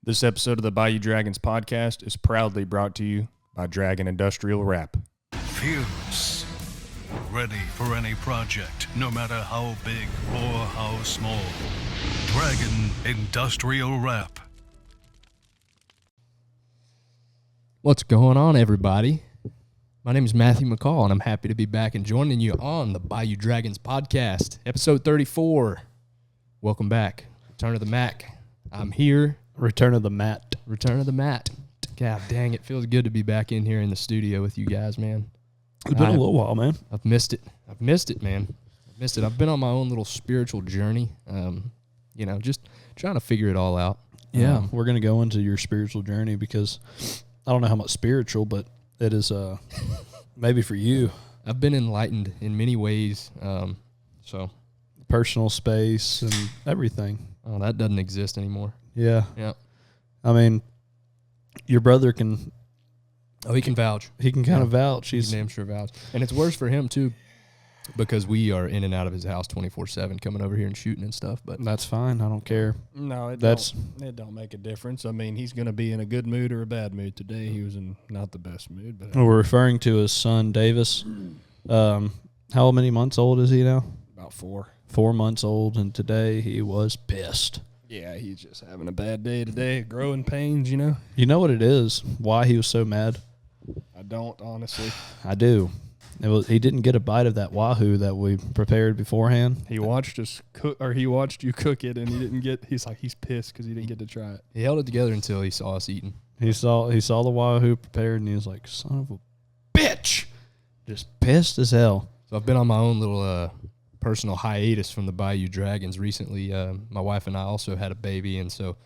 This episode of the Bayou Dragons podcast is proudly brought to you by Dragon Industrial Wrap. Fierce. Ready for any project, no matter how big or how small. Dragon Industrial Wrap. What's going on, everybody? My name is Matthew McCall, and I'm happy to be back and joining you on the Bayou Dragons podcast, episode 34. Welcome back. Return of the Mac. I'm here. Return of the Matt. Return of the Matt. God dang, it feels good to be back in here in the studio with you guys, man. It's been a little while, man. I've missed it, man. I've missed it. I've been on my own little spiritual journey, just trying to figure it all out. Yeah, we're going to go into your spiritual journey because I don't know how much spiritual, but it is maybe for you. I've been enlightened in many ways, Personal space and everything. Oh, that doesn't exist anymore. Yeah. Yeah. I mean, your brother can... Oh, he can vouch. He can kind of vouch. He's damn sure vouch. And it's worse for him, too, because we are in and out of his house 24/7, coming over here and shooting and stuff. But that's fine. I don't care. No, it don't make a difference. I mean, he's going to be in a good mood or a bad mood today. He was in not the best mood. But We're referring to his son, Davis. How many months old is he now? About 4. 4 months old, and today he was pissed. Yeah, he's just having a bad day today. Growing pains, you know? You know what it is? Why he was so mad? I don't, honestly. I do. He didn't get a bite of that wahoo that we prepared beforehand. He watched us cook, or he watched you cook it, and he didn't get. He's pissed because he didn't get to try it. he held it together until he saw us eating. He saw the wahoo prepared, and he was like, "Son of a bitch!" Just pissed as hell. So I've been on my own little personal hiatus from the Bayou Dragons recently. My wife and I also had a baby, and so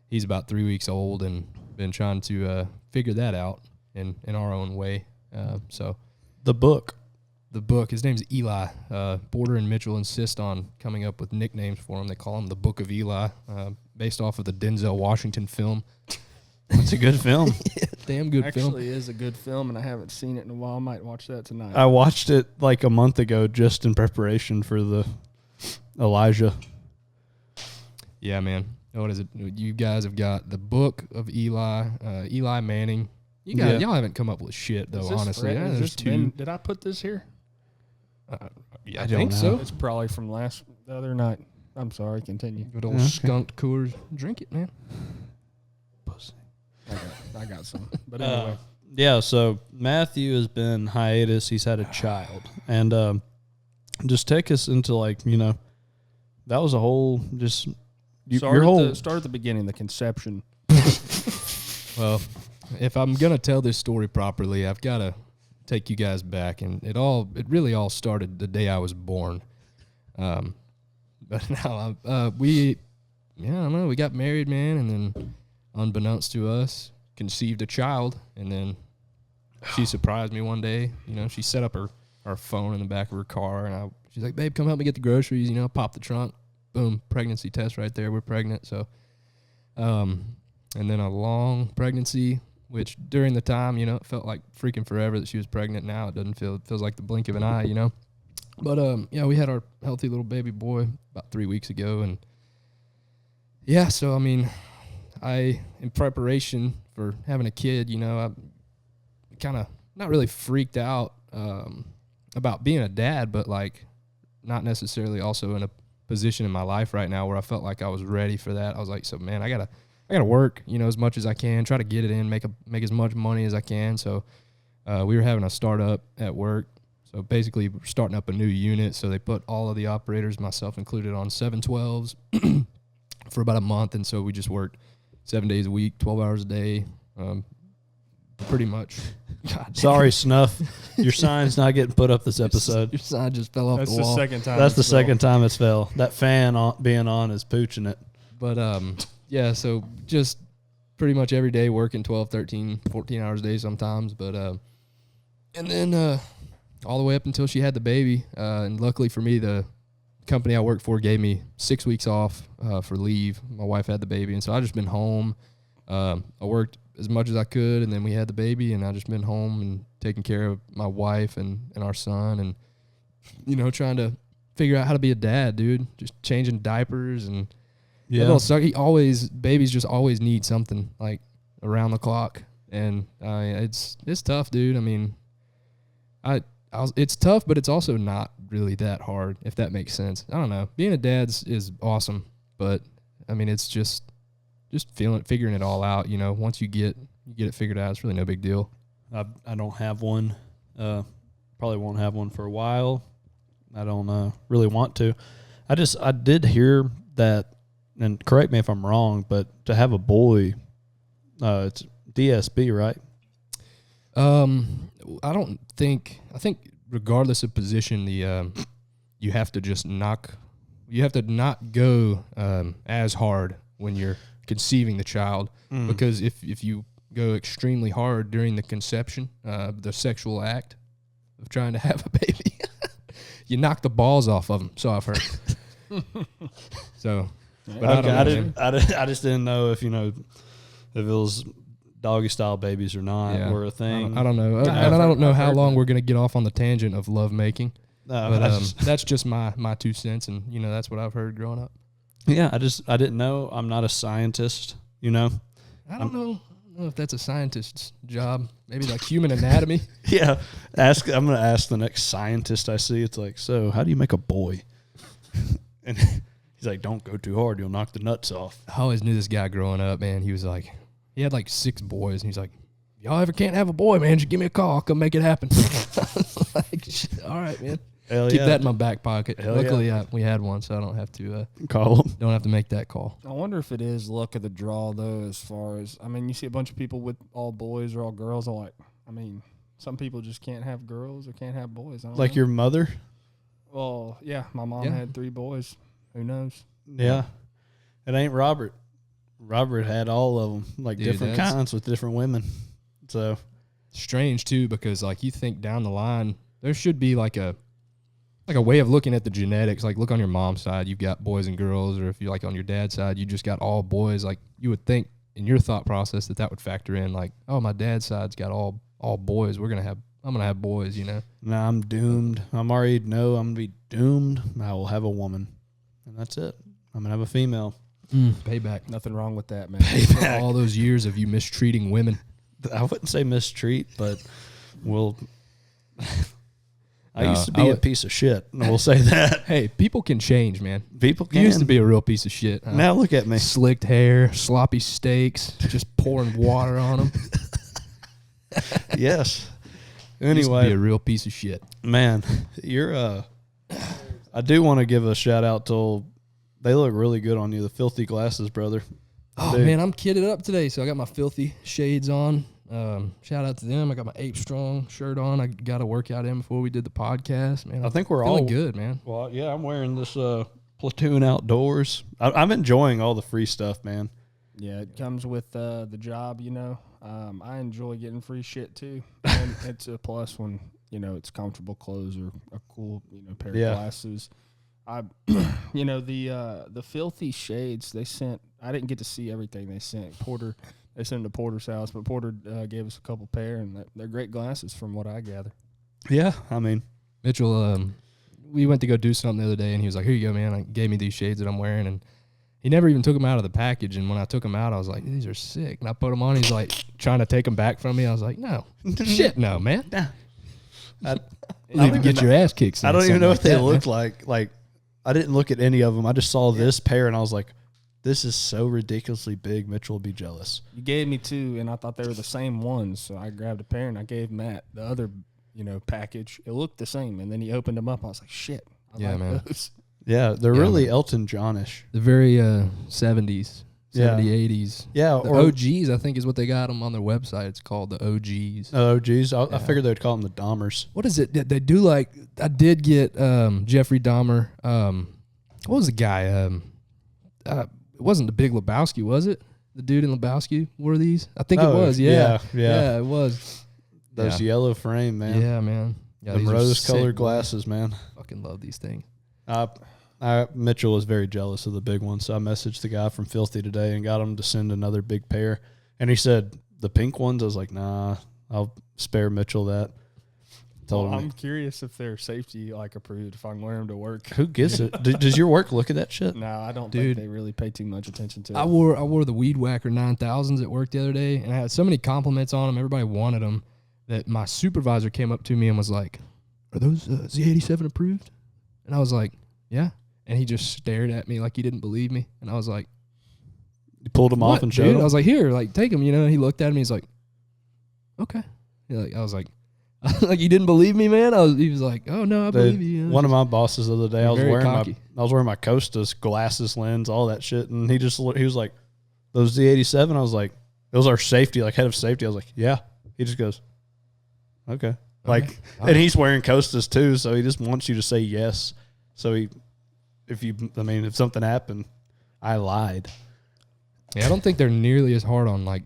he's about 3 weeks old, and been trying to figure that out in our own way. The book. His name's Eli. Border and Mitchell insist on coming up with nicknames for him. They call him the Book of Eli, based off of the Denzel Washington film. It's a good film. Yeah, damn good film. Actually, is a good film, and I haven't seen it in a while. I might watch that tonight. I watched it like a month ago just in preparation for the Elijah. Yeah, man. What is it? You guys have got the Book of Eli, Eli Manning. You guys, y'all haven't come up with shit though. Honestly, Did I put this here? I think so. It's probably from the other night. I'm sorry. Continue. Good old skunked Coors. Drink it, man. Pussy. I got some. But anyway. Yeah, so Matthew has been hiatus. He's had a child. And just take us into that was a whole just... Start at the beginning, the conception. Well, if I'm going to tell this story properly, I've got to take you guys back. And it really all started the day I was born. But now we got married, man, and then unbeknownst to us, conceived a child, and then she surprised me one day. She set up her phone in the back of her car, and she's like, "Babe, come help me get the groceries." Pop the trunk, boom, pregnancy test right there. We're pregnant. So, and then a long pregnancy, which during the time, it felt like freaking forever that she was pregnant. Now it doesn't feel. It feels like the blink of an eye, But we had our healthy little baby boy about 3 weeks ago, and yeah, so I mean. In preparation for having a kid, I kind of not really freaked out about being a dad, but not necessarily also in a position in my life right now where I felt like I was ready for that. I was like, so man, I gotta work, as much as I can, try to get it in, make as much money as I can. So we were having a startup at work. So basically we're starting up a new unit. So they put all of the operators, myself included, on 712s for about a month. And so we just worked 7 days a week, 12 hours a day, pretty much. Sorry, Snuff. Your sign's not getting put up this episode. Your sign just fell off the wall. That's the second time. That's the second time it's fell. That fan being on is pooching it. But, so just pretty much every day working 12, 13, 14 hours a day sometimes. But, and then all the way up until she had the baby. And luckily for me, the company I worked for gave me 6 weeks off for leave. My wife had the baby, and so I just been home. I worked as much as I could, and then we had the baby, and I just been home and taking care of my wife and our son, and trying to figure out how to be a dad, dude. Just changing diapers and That don't suck. Babies just always need something like around the clock, and it's tough, dude. I mean, it's tough, but it's also not really that hard, if that makes sense. I don't know. Being a dad is awesome, but I mean, it's just figuring it all out. You know, once you get it figured out, it's really no big deal. I don't have one. Probably won't have one for a while. I don't really want to. I did hear that, and correct me if I'm wrong, but to have a boy, it's DSB, right? I think regardless of position, you have to not go as hard when you're conceiving the child, because if you go extremely hard during the conception, the sexual act of trying to have a baby, you knock the balls off of them. So I've heard. So, but okay, I just didn't know if it was doggy style babies or not, or a thing. I don't know. I don't know how long we're gonna get off on the tangent of love making. But that's just my 2 cents, and that's what I've heard growing up. Yeah, I didn't know. I'm not a scientist. I don't know if that's a scientist's job. Maybe like human anatomy. Yeah, I'm gonna ask the next scientist I see. It's like, so how do you make a boy? And he's like, don't go too hard, you'll knock the nuts off. I always knew this guy growing up, man. He had like 6 boys, and he's like, y'all ever can't have a boy, man, just give me a call, I'll come make it happen. Like, all right, man. Keep that in my back pocket. Luckily, we had one, so I don't have to call him. Don't have to make that call. I wonder if it is luck of the draw, though, as far as, I mean, you see a bunch of people with all boys or all girls. Some people just can't have girls or can't have boys. I don't know. Your mother? Well, yeah, my mom had 3 boys. Who knows? Yeah. It ain't Robert. Robert had all of them, different kinds with different women. So strange, too, because, you think down the line, there should be, a way of looking at the genetics. Look on your mom's side, you've got boys and girls, or if you on your dad's side, you just got all boys. You would think in your thought process that would factor in, oh, my dad's side's got all boys. I'm gonna have boys, Nah, I'm doomed. I'm already know I'm gonna be doomed. I will have a woman, and that's it. I'm gonna have a female. Payback. Nothing wrong with that, man. Payback. All those years of you mistreating women. I wouldn't say mistreat, but I used to be a piece of shit. We'll say that. Hey, people can change, man. People can. You used to be a real piece of shit. Now look at me. Slicked hair, sloppy steaks, just pouring water on them. Yes. Used to Anyway, be a real piece of shit. Man, you're I do want to give a shout out to. They look really good on you. The filthy glasses, brother. Oh, dude. Man, I'm kitted up today, so I got my filthy shades on. Shout out to them. I got my Armstrong shirt on. I got a workout in before we did the podcast, man. I think we're feeling all good, man. Well, yeah, I'm wearing this Platoon Outdoors. I'm enjoying all the free stuff, man. Yeah, it comes with the job, I enjoy getting free shit too, and it's a plus when it's comfortable clothes or a cool pair of glasses. The filthy shades they sent. I didn't get to see everything they sent. They sent them to Porter's house, but Porter gave us a couple pair, and they're great glasses from what I gather. Yeah, I mean, Mitchell, we went to go do something the other day, and he was like, here you go, man. He gave me these shades that I'm wearing, and he never even took them out of the package. And when I took them out, I was like, these are sick. And I put them on. He's like trying to take them back from me. I was like, no. Shit, no, man. I don't get your ass kicked. I don't even know what they look like. I didn't look at any of them. I just saw this pair, and I was like, this is so ridiculously big. Mitchell will be jealous. You gave me 2, and I thought they were the same ones. So I grabbed a pair, and I gave Matt the other, package. It looked the same, and then he opened them up. I was like, shit. I like man. Those. Yeah, they're really Elton Johnish. The very 70s, 80s. Yeah. The OGs, I think, is what they got them on their website. It's called the OGs. OGs. I figured they'd call them the Dahmers. What is it? They do I did get Jeffrey Dahmer. What was the guy? It wasn't the Big Lebowski, was it? The dude in Lebowski wore these? I think it was, yeah. Yeah, it was. Those yellow frame, man. Yeah, man. Yeah, the rose-colored glasses, man. Fucking love these things. Mitchell was very jealous of the big ones, so I messaged the guy from Filthy today and got him to send another big pair. And he said, the pink ones? I was like, nah, I'll spare Mitchell that. told I'm me. curious if they're safety like approved. If I can wear them to work. Who gets it? Does your work look at that shit? No, I don't Dude. think they really pay too much attention to it. I wore the Weed Whacker 9000s at work the other day, and I had so many compliments on them. Everybody wanted them that my supervisor came up to me and was like, "Are those Z87 approved?" And I was like, "Yeah." And he just stared at me like he didn't believe me. And I was like, You pulled them off and showed dude? them? I was like, "Here, like take them." You know. And he looked at me. He's like, "Okay." I was like, like you didn't believe me, man. He was like, "Oh no, I believe you." One of my bosses the other day, I was Very wearing cocky. my Costas glasses, lens, all that shit, and he was like, "Those Z87." I was like, "Those are safety, like head of safety." I was like, "Yeah." He just goes, "Okay." Like, and he's wearing Costas too, so he just wants you to say yes. So if something happened, I lied. Yeah, I don't think they're nearly as hard on like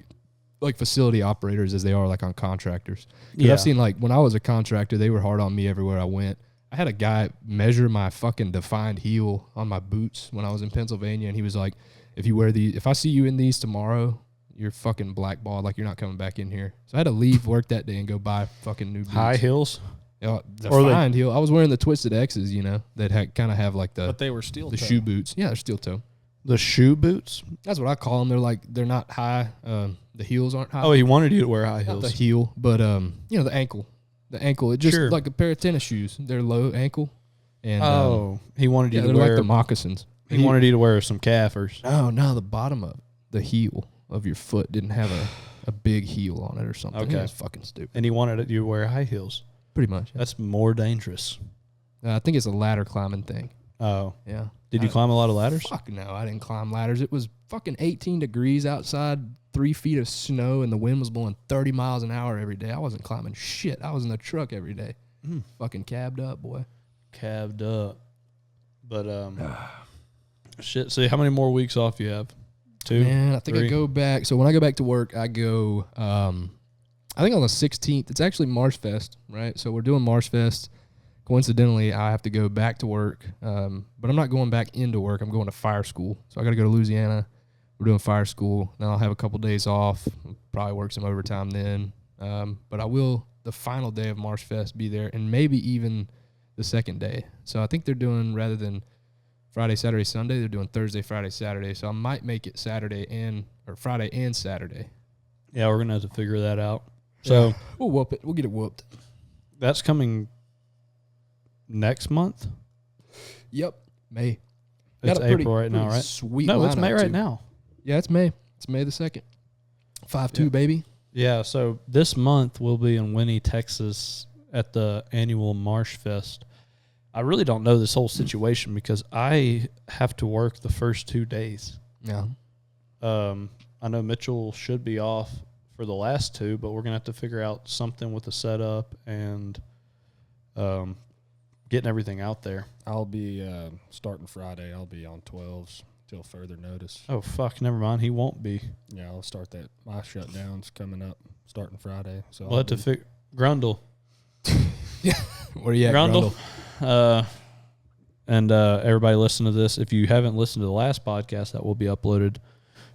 facility operators as they are like on contractors. Yeah. I've seen like when I was a contractor, they were hard on me everywhere I went. I had a guy measure my fucking defined heel on my boots when I was in Pennsylvania, and he was like, if I see you in these tomorrow, you're fucking blackballed, like you're not coming back in here. So I had to leave work that day and go buy fucking new boots. High heels? Defined heel. I was wearing the Twisted X's, that kind of have like but they were steel the toe. shoe boots. Yeah, they're steel toe. The shoe boots? That's what I call them. They're not high. The heels aren't high. Oh, he wanted you to wear high Not heels. the heel, but the ankle. The ankle. It's just Sure. like a pair of tennis shoes. They're low ankle. And He wanted you they're to wear like the moccasins. He wanted you to wear some calfers. No, the bottom of the heel of your foot didn't have a big heel on it or something. Okay. It was fucking stupid. And he wanted you to wear high heels. Pretty much. Yeah. That's more dangerous. I think it's a ladder climbing thing. Oh. Yeah. Did you climb a lot of ladders? Fuck no, I didn't climb ladders. It was fucking 18 degrees outside, 3 feet of snow, and the wind was blowing 30 miles an hour every day. I wasn't climbing shit. I was in the truck every day. Fucking cabbed up, boy. Cabbed up. But, shit. See, how many more weeks off you have? 2? Man, I think 3? I go back. So when I go back to work, I go, I think on the 16th. It's actually Marsh Fest, right? So we're doing Marsh Fest. Coincidentally, I have to go back to work, but I'm not going back into work. I'm going to fire school. So I got to go to Louisiana. We're doing fire school. Then I'll have a couple days off. Probably work some overtime then. But I will, the final day of Marsh Fest, be there, and maybe even the second day. So I think they're doing, rather than Friday, Saturday, Sunday, they're doing Thursday, Friday, Saturday. So I might make it Friday and Saturday. Yeah, we're going to have to figure that out. So we'll whoop it. We'll get it whooped. that's coming next month? Yep, May. It's April right now, right? Sweet. No, it's lineup, May right too. now. Yeah, it's May. It's May the 2nd. 5-2, baby. Yeah, so this month we'll be in Winnie, Texas at the annual Marsh Fest. I really don't know this whole situation because I have to work the first 2 days. Yeah. I know Mitchell should be off for the last 2, but we're going to have to figure out something with the setup and getting everything out there. I'll be starting Friday. I'll be on 12s till further notice. Oh, fuck, never mind. He won't be. Yeah, I'll start that. My shutdown's coming up starting Friday. So We'll have to figure. Grundle. Where are you at, Grundle. Grundle? And everybody listen to this. If you haven't listened to the last podcast, that will be uploaded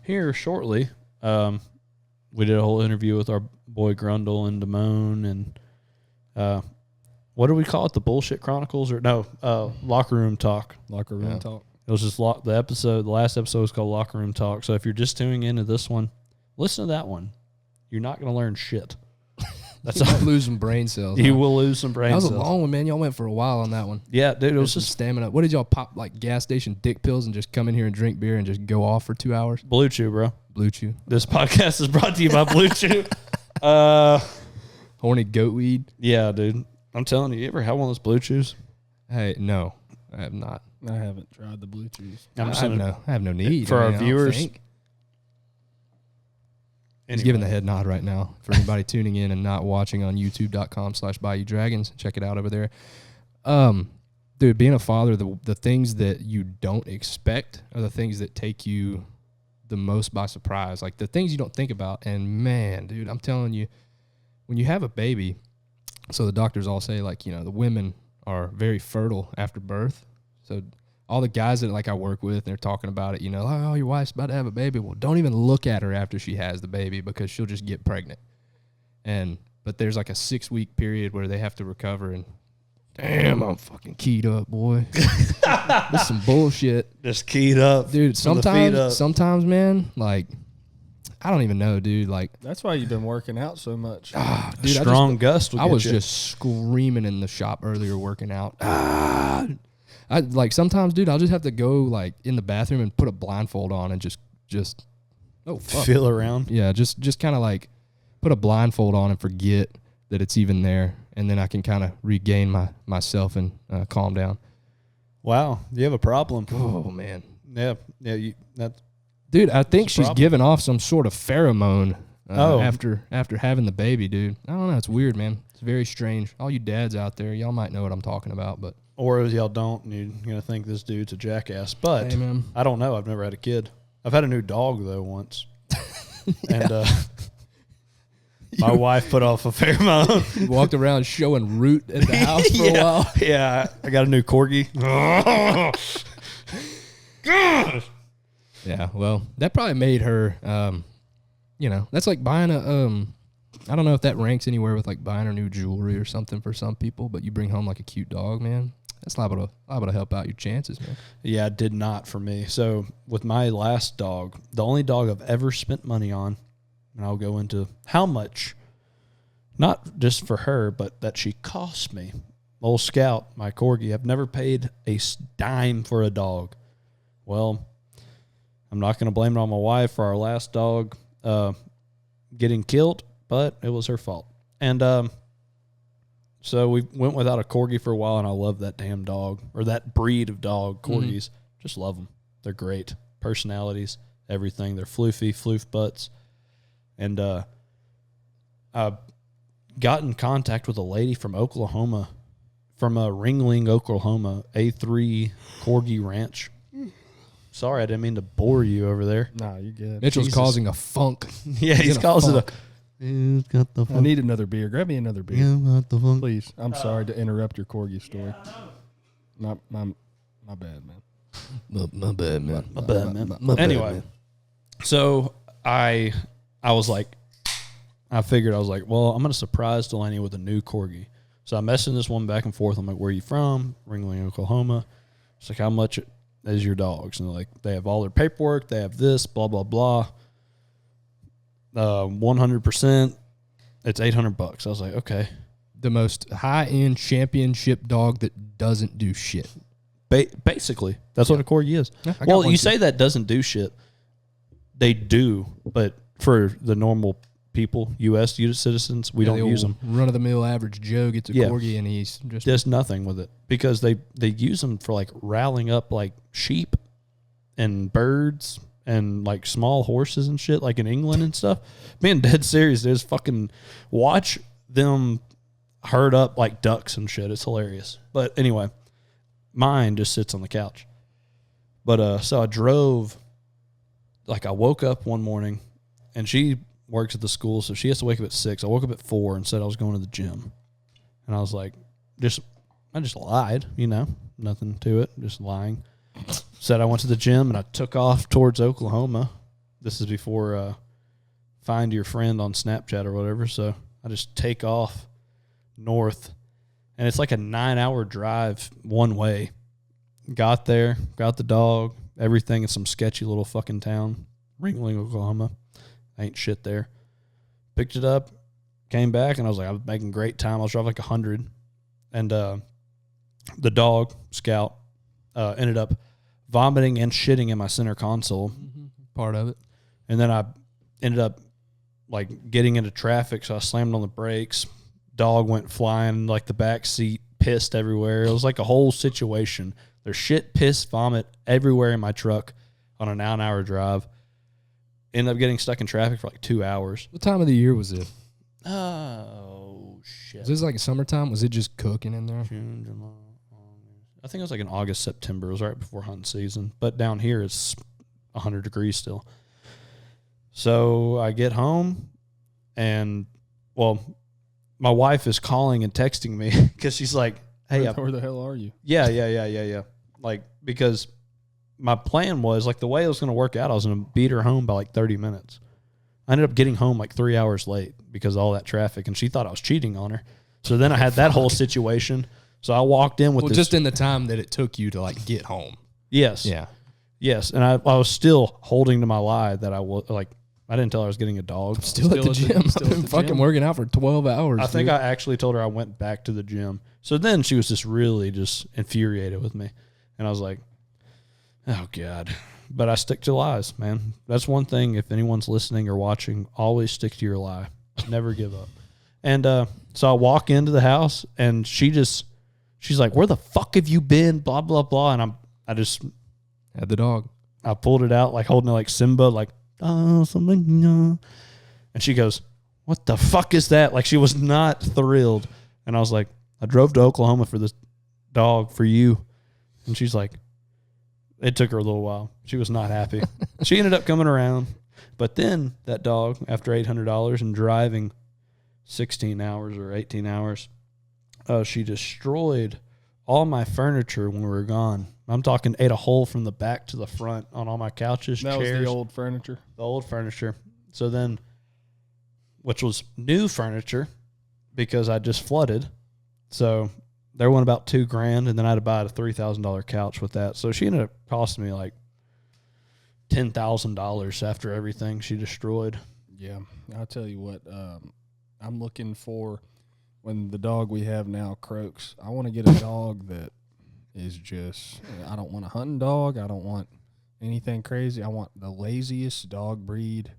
here shortly. We did a whole interview with our boy Grundle and Damone, and what do we call it? The Bullshit Chronicles, or no? Locker Room Talk. Locker room talk. It was just the last episode was called Locker Room Talk. So if you're just tuning into this one, listen to that one. You're not going to learn shit. That's You all. might lose some brain cells. You huh? will lose some brain That was cells. a long one, man. Y'all went for a while on that one. Yeah, dude, it was Some just stamina. What did y'all pop, like gas station dick pills and just come in here and drink beer and just go off for 2 hours? Blue Chew, bro. Blue Chew. This podcast is brought to you by Blue Chew. Horny goat weed. Yeah, dude. I'm telling you, you ever had one of those Blue Chews? Hey, no, I have not. I haven't tried the Blue Chews. I'm just I have gonna, I have no need. for our I don't viewers. think. He's Anyway. giving the head nod right now for anybody tuning in and not watching on youtube.com/Bayou Dragons. Check it out over there. Dude, being a father, the things that you don't expect are the things that take you the most by surprise. Like the things you don't think about. And man, dude, I'm telling you, when you have a baby, so the doctors all say, like, the women are very fertile after birth. So all the guys that I work with, they're talking about it, oh, your wife's about to have a baby. Well, don't even look at her after she has the baby because she'll just get pregnant. And but there's like a 6-week period where they have to recover, and damn, I'm fucking keyed up, boy. That's some bullshit. Just keyed up. Dude, sometimes, man, like, I don't even know, dude. Like, That's why you've been working out so much. dude, Strong gust will I get was you. just screaming in the shop earlier working out. I like sometimes, dude, I'll just have to go like in the bathroom and put a blindfold on and just oh fuck. Feel around. Yeah, just kind of like put a blindfold on and forget that it's even there, and then I can kind of regain myself and calm down. Wow, you have a problem. Oh man, Yeah. That's dude, I think a she's problem. giving off some sort of pheromone Oh. after having the baby, dude. I don't know, it's weird, man. It's very strange. All you dads out there, y'all might know what I'm talking about, but or y'all don't, and you're gonna think this dude's a jackass. But hey, man. I don't know. I've never had a kid. I've had a new dog though once, and my wife put off a pheromone. Walked around showing root at the house for a while. Yeah, I got a new corgi. Yeah, well, that probably made her, that's like buying I don't know if that ranks anywhere with like buying her new jewelry or something for some people, but you bring home like a cute dog, man. That's liable to help out your chances, man. Yeah, it did not for me. So with my last dog, the only dog I've ever spent money on, and I'll go into how much, not just for her, but that she cost me. Old Scout, my corgi, I've never paid a dime for a dog. Well, I'm not going to blame it on my wife for our last dog getting killed, but it was her fault. And so we went without a corgi for a while, and I love that damn dog, or that breed of dog, corgis. Mm-hmm. Just love them. They're great. Personalities, everything. They're floofy, floof butts. And I got in contact with a lady from Oklahoma, from Ringling, Oklahoma, A3 Corgi Ranch. Sorry, I didn't mean to bore you over there. Nah, you're good. Mitchell's causing a funk. Yeah, he's causing a... He's got the funk. I need another beer. Grab me another beer. Yeah, got the funk. Please. I'm sorry to interrupt your corgi story. My bad, man. My bad, man. My bad, man. My bad, Anyway, man. so I was like, I figured, well, I'm going to surprise Delaney with a new corgi. So I'm messaging this one back and forth. I'm like, where are you from? Ringling, Oklahoma. It's like, how much is your dogs? And they're like, they have all their paperwork. They have this, blah, blah, blah. 100%. It's $800. I was like, okay. The most high-end championship dog that doesn't do shit. Basically, that's what a corgi is. Yeah, well, you say that doesn't do shit. They do, but for the normal people, U.S. citizens, we don't use them. Run-of-the-mill average Joe gets a corgi and he's just nothing with it because they use them for like rallying up like sheep and birds and like small horses and shit, like in England and stuff. Man, dead serious. Just fucking watch them herd up like ducks and shit. It's hilarious. But anyway, mine just sits on the couch. But so I drove. Like I woke up one morning, and she works at the school, so she has to wake up at 6. I woke up at 4 and said I was going to the gym, and I was like, I just lied, nothing to it, just lying. Said I went to the gym and I took off towards Oklahoma. This is before find your friend on Snapchat or whatever. So I just take off north, and it's like a 9-hour drive one way. Got there, got the dog. Everything in some sketchy little fucking town, Ringling, Oklahoma. Ain't shit there. Picked it up, came back, and I was like, I was making great time. I was driving like 100. And the dog, Scout, ended up vomiting and shitting in my center console. Mm-hmm. Part of it. And then I ended up like getting into traffic, so I slammed on the brakes. Dog went flying like the back seat, pissed everywhere. It was like a whole situation. There's shit, piss, vomit everywhere in my truck on a 9-hour drive. Ended up getting stuck in traffic for like 2 hours. What time of the year was it? Oh, shit. Was this like summertime? Was it just cooking in there? June, July, August. I think it was like in August, September. It was right before hunting season. But down here, it's 100 degrees still. So I get home, and, well, my wife is calling and texting me because she's like, hey, where the hell are you? Yeah. Like, because my plan was, like, the way it was going to work out, I was going to beat her home by, like, 30 minutes. I ended up getting home like 3 hours late because of all that traffic, and she thought I was cheating on her. So then I had that whole situation. So I walked in with this. Just in the time that it took you to like get home. Yes. Yeah. Yes. And I was still holding to my lie that I was like, I didn't tell her I was getting a dog. Still at the gym. I've been fucking working out for 12 hours. I think I actually told her I went back to the gym. So then she was just really just infuriated with me. And I was like, oh, God. But I stick to lies, man. That's one thing. If anyone's listening or watching, always stick to your lie. Never give up. And so I walk into the house, and she's like, where the fuck have you been? Blah, blah, blah. And I just had the dog. I pulled it out, like holding it like Simba, like, oh, something. And she goes, what the fuck is that? Like, she was not thrilled. And I was like, I drove to Oklahoma for this dog for you. And she's like, it took her a little while. She was not happy. She ended up coming around. But then that dog, after $800 and driving 16 hours or 18 hours, she destroyed all my furniture when we were gone. I'm talking ate a hole from the back to the front on all my couches, that chairs. Was the old furniture. The old furniture. So then, which was new furniture because I just flooded. So there went about $2,000, and then I had to buy a $3,000 couch with that. So she ended up costing me like $10,000 after everything she destroyed. Yeah, I'll tell you what. I'm looking for when the dog we have now croaks. I want to get a dog that is just. I don't want a hunting dog. I don't want anything crazy. I want the laziest dog breed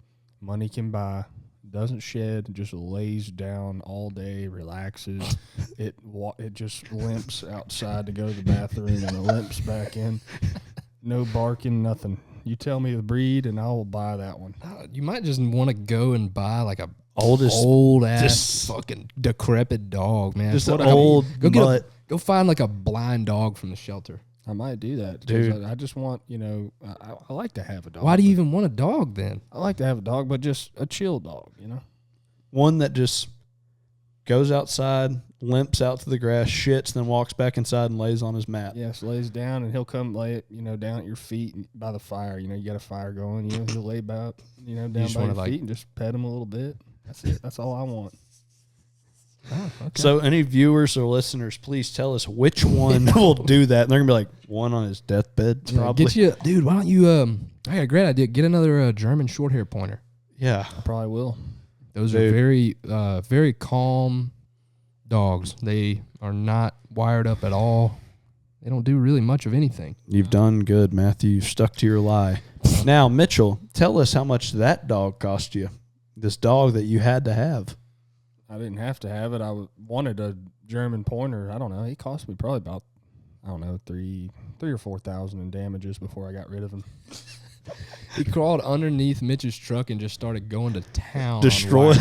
money can buy. Doesn't shed, just lays down all day, relaxes. It just limps outside to go to the bathroom and it limps back in. No barking, nothing. You tell me the breed and I will buy that one. You might just want to go and buy like a old ass fucking decrepit dog, man. Just an old go find like a blind dog from the shelter. I might do that, dude. I just want, I like to have a dog. Why do you even want a dog then? I like to have a dog, but just a chill dog, One that just goes outside, limps out to the grass, shits, then walks back inside and lays on his mat. Yes, lays down, and he'll come lay it, down at your feet by the fire. You got a fire going. He'll lay about, down by your feet and just pet him a little bit. That's it. That's all I want. Oh, okay. So any viewers or listeners, please tell us which one will do that. And they're going to be like, one on his deathbed, probably. Dude, why don't you, I got a great idea. Get another German short hair pointer. Yeah. I probably will. Those are very, very calm dogs. They are not wired up at all. They don't do really much of anything. You've done good, Matthew. You've stuck to your lie. Now, Mitchell, tell us how much that dog cost you. This dog that you had to have. I didn't have to have it. I wanted a German pointer. I don't know. He cost me probably about, $3,000 or $4,000 in damages before I got rid of him. He crawled underneath Mitch's truck and just started going to town. Destroyed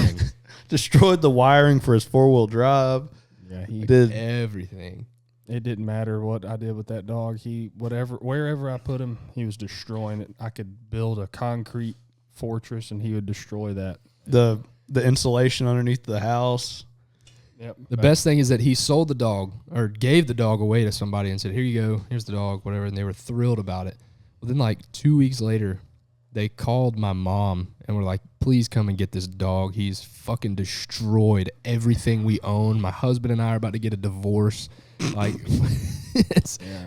the wiring for his 4-wheel drive. Yeah, he did everything. It didn't matter what I did with that dog. Wherever I put him, he was destroying it. I could build a concrete fortress and he would destroy that. The insulation underneath the house. Yep. The best thing is that he sold the dog or gave the dog away to somebody and said, here you go, here's the dog, whatever, and they were thrilled about it. Well, then like 2 weeks later, they called my mom and were like, please come and get this dog. He's fucking destroyed everything we own. My husband and I are about to get a divorce. Like,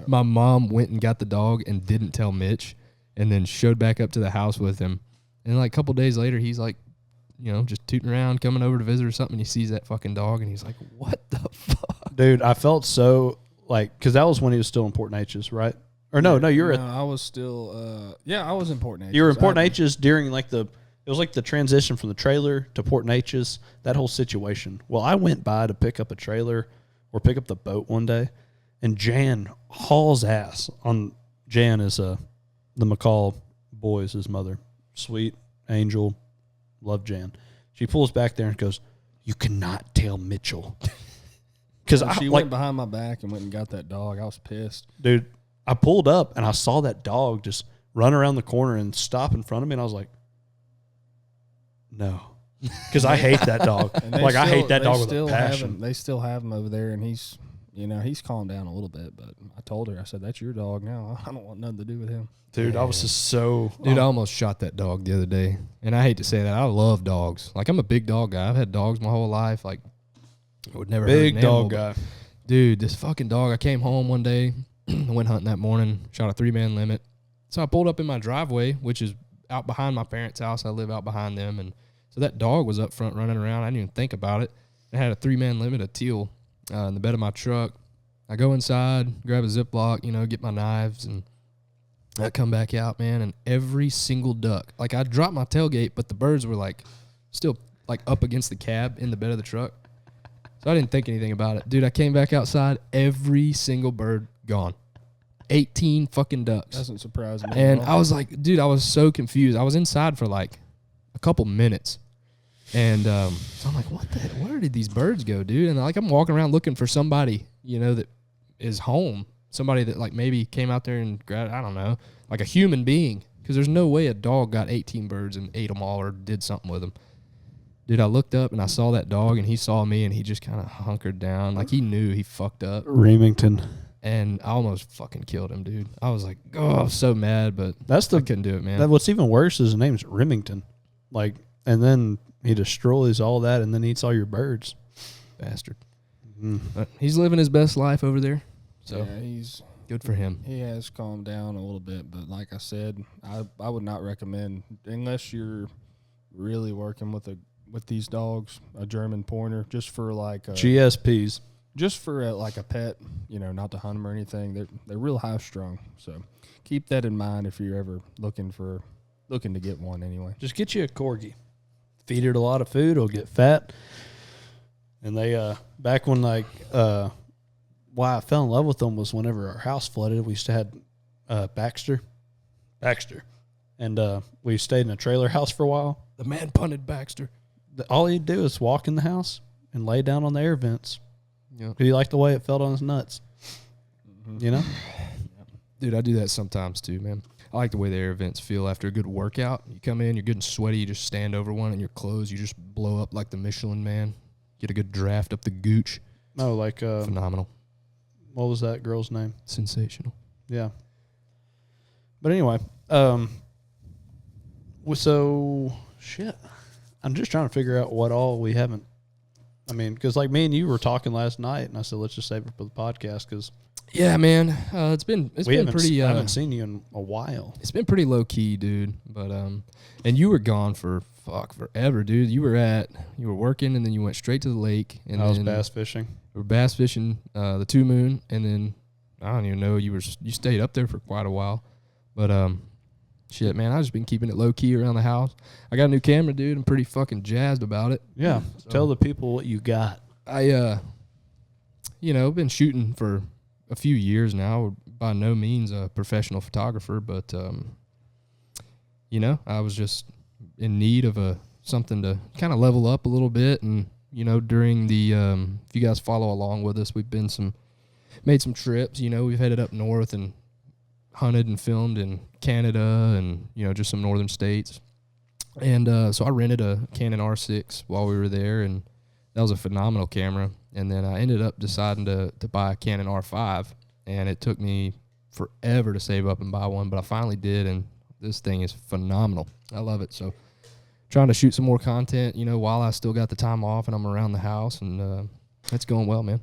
my mom went and got the dog and didn't tell Mitch and then showed back up to the house with him. And like a couple days later, he's like, just tooting around, coming over to visit or something. And he sees that fucking dog and he's like, what the fuck? Dude, I felt so like, because that was when he was still in Port Neches, right? Or no, you were. I was still. I was in Port Neches. You were in Port Neches during like it was like the transition from the trailer to Port Neches. That whole situation. Well, I went by to pick up a trailer or pick up the boat one day, and Jan hauls ass on. Jan is the McCall boys, his mother, sweet angel, love Jan. She pulls back there and goes, "You cannot tell Mitchell." Because she went behind my back and went and got that dog. I was pissed, dude. I pulled up and I saw that dog just run around the corner and stop in front of me, and I was like, no. Because I hate that dog. Like, I hate that dog with a passion. They still have him over there, and he's, You know, he's calmed down a little bit, but I told her, I said, that's your dog now. I don't want nothing to do with him. Dude, I was just so... Dude, I almost shot that dog the other day. And I hate to say that. I love dogs. Like, I'm a big dog guy. I've had dogs my whole life. Like, I would never hurt an big animal, dog guy. Dude, this fucking dog. I came home one day. I went hunting that morning. Shot a 3-man limit. So I pulled up in my driveway, which is out behind my parents' house. I live out behind them. And so that dog was up front running around. I didn't even think about it. I had a 3-man limit, a teal, in the bed of my truck. I go inside, grab a Ziploc, you know, get my knives, and I come back out, man, and every single duck, like I dropped my tailgate, but the birds were like still like up against the cab in the bed of the truck. So I didn't think anything about it. Dude, I came back outside, every single bird gone. 18 fucking ducks. Doesn't surprise me. And I was like, dude, I was so confused. I was inside for like a couple minutes. And so I'm like, where did these birds go, dude? And like I'm walking around looking for somebody, you know, that is home. Somebody that like maybe came out there and grabbed, I don't know, like a human being. Because there's no way a dog got 18 birds and ate them all or did something with them. Dude, I looked up and I saw that dog and he saw me and he just kind of hunkered down. Like he knew he fucked up. Remington. And I almost fucking killed him, dude. I was like, oh, I was so mad, but I couldn't do it, man. What's even worse is his name's Remington. Like, and then he destroys all that and then eats all your birds. Bastard. But he's living his best life over there. So yeah, he's good for him. He has calmed down a little bit, but like I said, I would not recommend, unless you're really working with these dogs, a German pointer, just for like GSPs, just for like a pet, you know, not to hunt them or anything. They're real high strung, so keep that in mind if you're ever looking to get one anyway. Just get you a Corgi. Feed it a lot of food, it'll get fat. And they back when like why I fell in love with them was whenever our house flooded. We used to have Baxter, and we stayed in a trailer house for a while. The man punted Baxter. All he'd do is walk in the house and lay down on the air vents. Yeah. He liked the way it felt on his nuts. Mm-hmm. You know, dude, I do that sometimes too, man. I like the way the air vents feel after a good workout. You come in, you're good and sweaty. You just stand over one, and your clothes, you just blow up like the Michelin Man. Get a good draft up the gooch. No, like phenomenal. What was that girl's name? Sensational. Yeah. But anyway, so shit. I'm just trying to figure out what all we haven't. I mean, because like me and you were talking last night, and I said let's just save it for the podcast because. Yeah, man. It's been pretty. I haven't seen you in a while. It's been pretty low key, dude. But and you were gone for forever, dude. You were working, and then you went straight to the lake. And I was bass fishing. We were bass fishing the 2 Moon, and then I don't even know you stayed up there for quite a while. But shit, man, I've just been keeping it low key around the house. I got a new camera, dude. I'm pretty fucking jazzed about it. Yeah, so, tell the people what you got. I been shooting for a few years now. By no means a professional photographer, but I was just in need of something to kind of level up a little bit. And during the if you guys follow along with us, we've made some trips. We've headed up north and hunted and filmed in Canada and just some northern states. And so I rented a Canon R6 while we were there, and that was a phenomenal camera. And then I ended up deciding to buy a Canon R5, and it took me forever to save up and buy one, but I finally did, and this thing is phenomenal. I love it. So trying to shoot some more content, while I still got the time off and I'm around the house, and it's going well, man.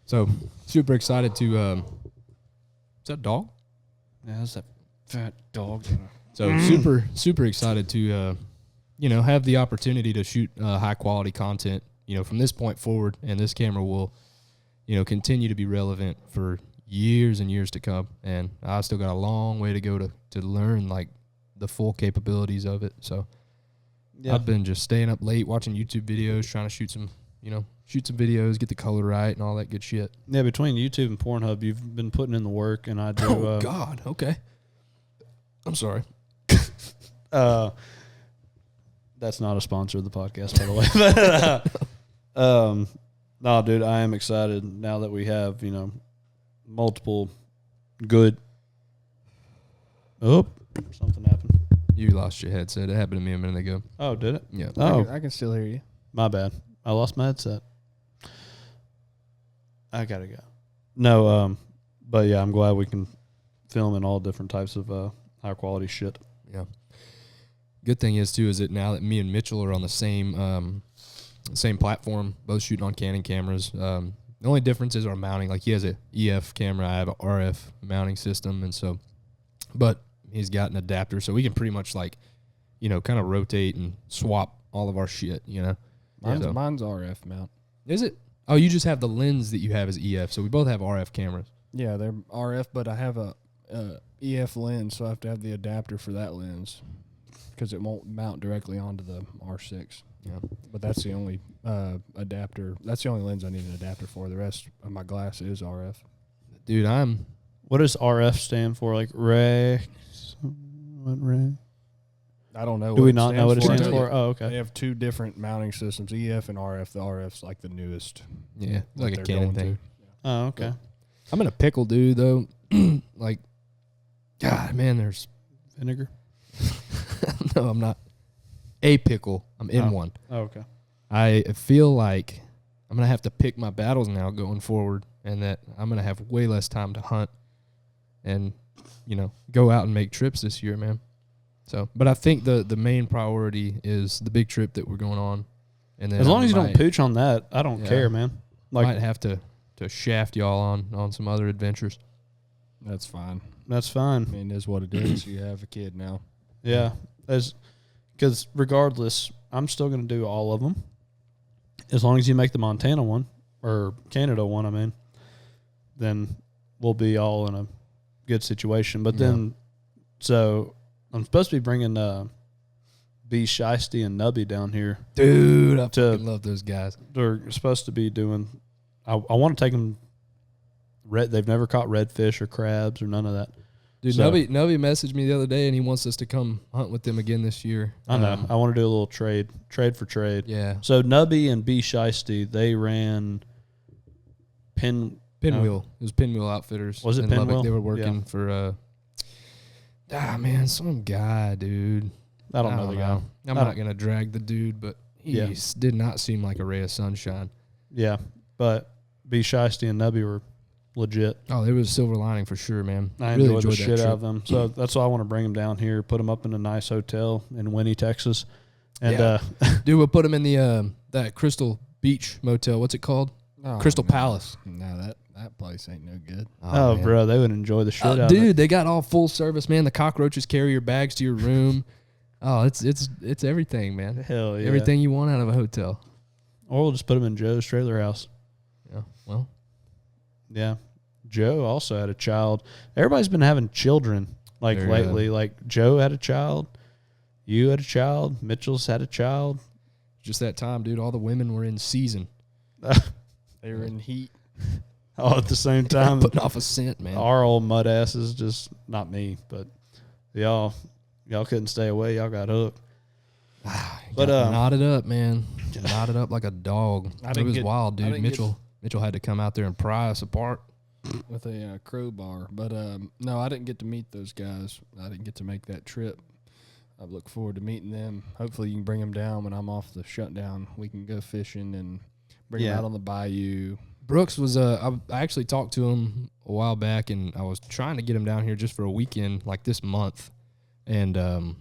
So super excited to is that a dog? Yeah, that's a fat dog. So super excited to have the opportunity to shoot high quality content from this point forward, and this camera will continue to be relevant for years and years to come. And I still got a long way to go to learn like the full capabilities of it. So yeah. I've been just staying up late watching YouTube videos, trying to shoot some videos, get the color right and all that good shit. Yeah, between YouTube and Pornhub, you've been putting in the work, and I do. Oh God, okay. I'm sorry. That's not a sponsor of the podcast, by the way. No, dude, I am excited now that we have, multiple good. Oh, something happened. You lost your headset. It happened to me a minute ago. Oh, did it? Yeah. Oh, I can still hear you. My bad. I lost my headset. I gotta go. No, but yeah, I'm glad we can film in all different types of high quality shit. Yeah. Good thing is too is that now that me and Mitchell are on the same platform, both shooting on Canon cameras. The only difference is our mounting. Like he has a EF camera, I have a RF mounting system, and so, but he's got an adapter, so we can pretty much like, kind of rotate and swap all of our shit. Mine's RF mount. Is it? Oh, you just have the lens that you have as EF, so we both have RF cameras. Yeah, they're RF, but I have a EF lens, so I have to have the adapter for that lens because it won't mount directly onto the R6. Yeah, but that's the only adapter. That's the only lens I need an adapter for. The rest of my glass is RF. Dude, What does RF stand for? Like Ray? What Ray? I don't know. Do we not know what it stands for? Oh, okay. They have two different mounting systems, EF and RF. The RF's like the newest. Yeah, like a Canon thing. Oh, okay. I'm in a pickle, dude, though. Like, God, man, there's Vinegar? no, I'm not. A pickle. I'm in one. Oh, okay. I feel like I'm going to have to pick my battles now going forward, and that I'm going to have way less time to hunt and, go out and make trips this year, man. So, but I think the main priority is the big trip that we're going on. And then as long as you don't pooch on that, I don't care, man. Like, might have to shaft y'all on some other adventures. That's fine. That's fine. I mean, it is what it is. You have a kid now. Yeah. Because regardless, I'm still going to do all of them. As long as you make the Montana one, or Canada one, I mean, then we'll be all in a good situation. But then, so I'm supposed to be bringing B. Shiesty and Nubby down here. Dude, I fucking love those guys. They're supposed to be doing, I want to take them, they've never caught redfish or crabs or none of that. Dude, so, Nubby messaged me the other day, and he wants us to come hunt with them again this year. I know. I want to do a little trade for trade. Yeah. So Nubby and B. Shiesty, they ran Pinwheel. It was Pinwheel Outfitters. Was it in Pinwheel? Lubbock. They were working for man, some guy, dude. I don't know the guy. I'm not gonna drag the dude, but he did not seem like a ray of sunshine. Yeah, but B. Shiesty and Nubby were legit. Oh, there was a silver lining for sure, man. I really enjoyed the shit that out of them. So that's why I want to bring them down here, put them up in a nice hotel in Winnie, Texas. And dude, we'll put them in the that Crystal Beach Motel. What's it called? Oh, Crystal Palace. No, that place ain't no good. Oh, bro, they would enjoy the shit out of it. Dude, they got all full service, man. The cockroaches carry your bags to your room. Oh, it's everything, man. Hell yeah. Everything you want out of a hotel. Or we'll just put them in Joe's trailer house. Yeah, well. Yeah. Joe also had a child. Everybody's been having children lately. Like Joe had a child. You had a child. Mitchell's had a child. Just that time, dude. All the women were in season. They were in heat. All at the same time. Putting off a scent, man. Our old mud asses, just not me, but y'all couldn't stay away. Y'all got hooked. But knotted up, man. Knotted up like a dog. It was wild, dude. Mitchell had to come out there and pry us apart with a crowbar. But no, I didn't get to meet those guys. I didn't get to make that trip. I look forward to meeting them. Hopefully you can bring them down when I'm off the shutdown. We can go fishing and bring them out on the bayou. Brooks was I actually talked to him a while back, and I was trying to get him down here just for a weekend, like this month. And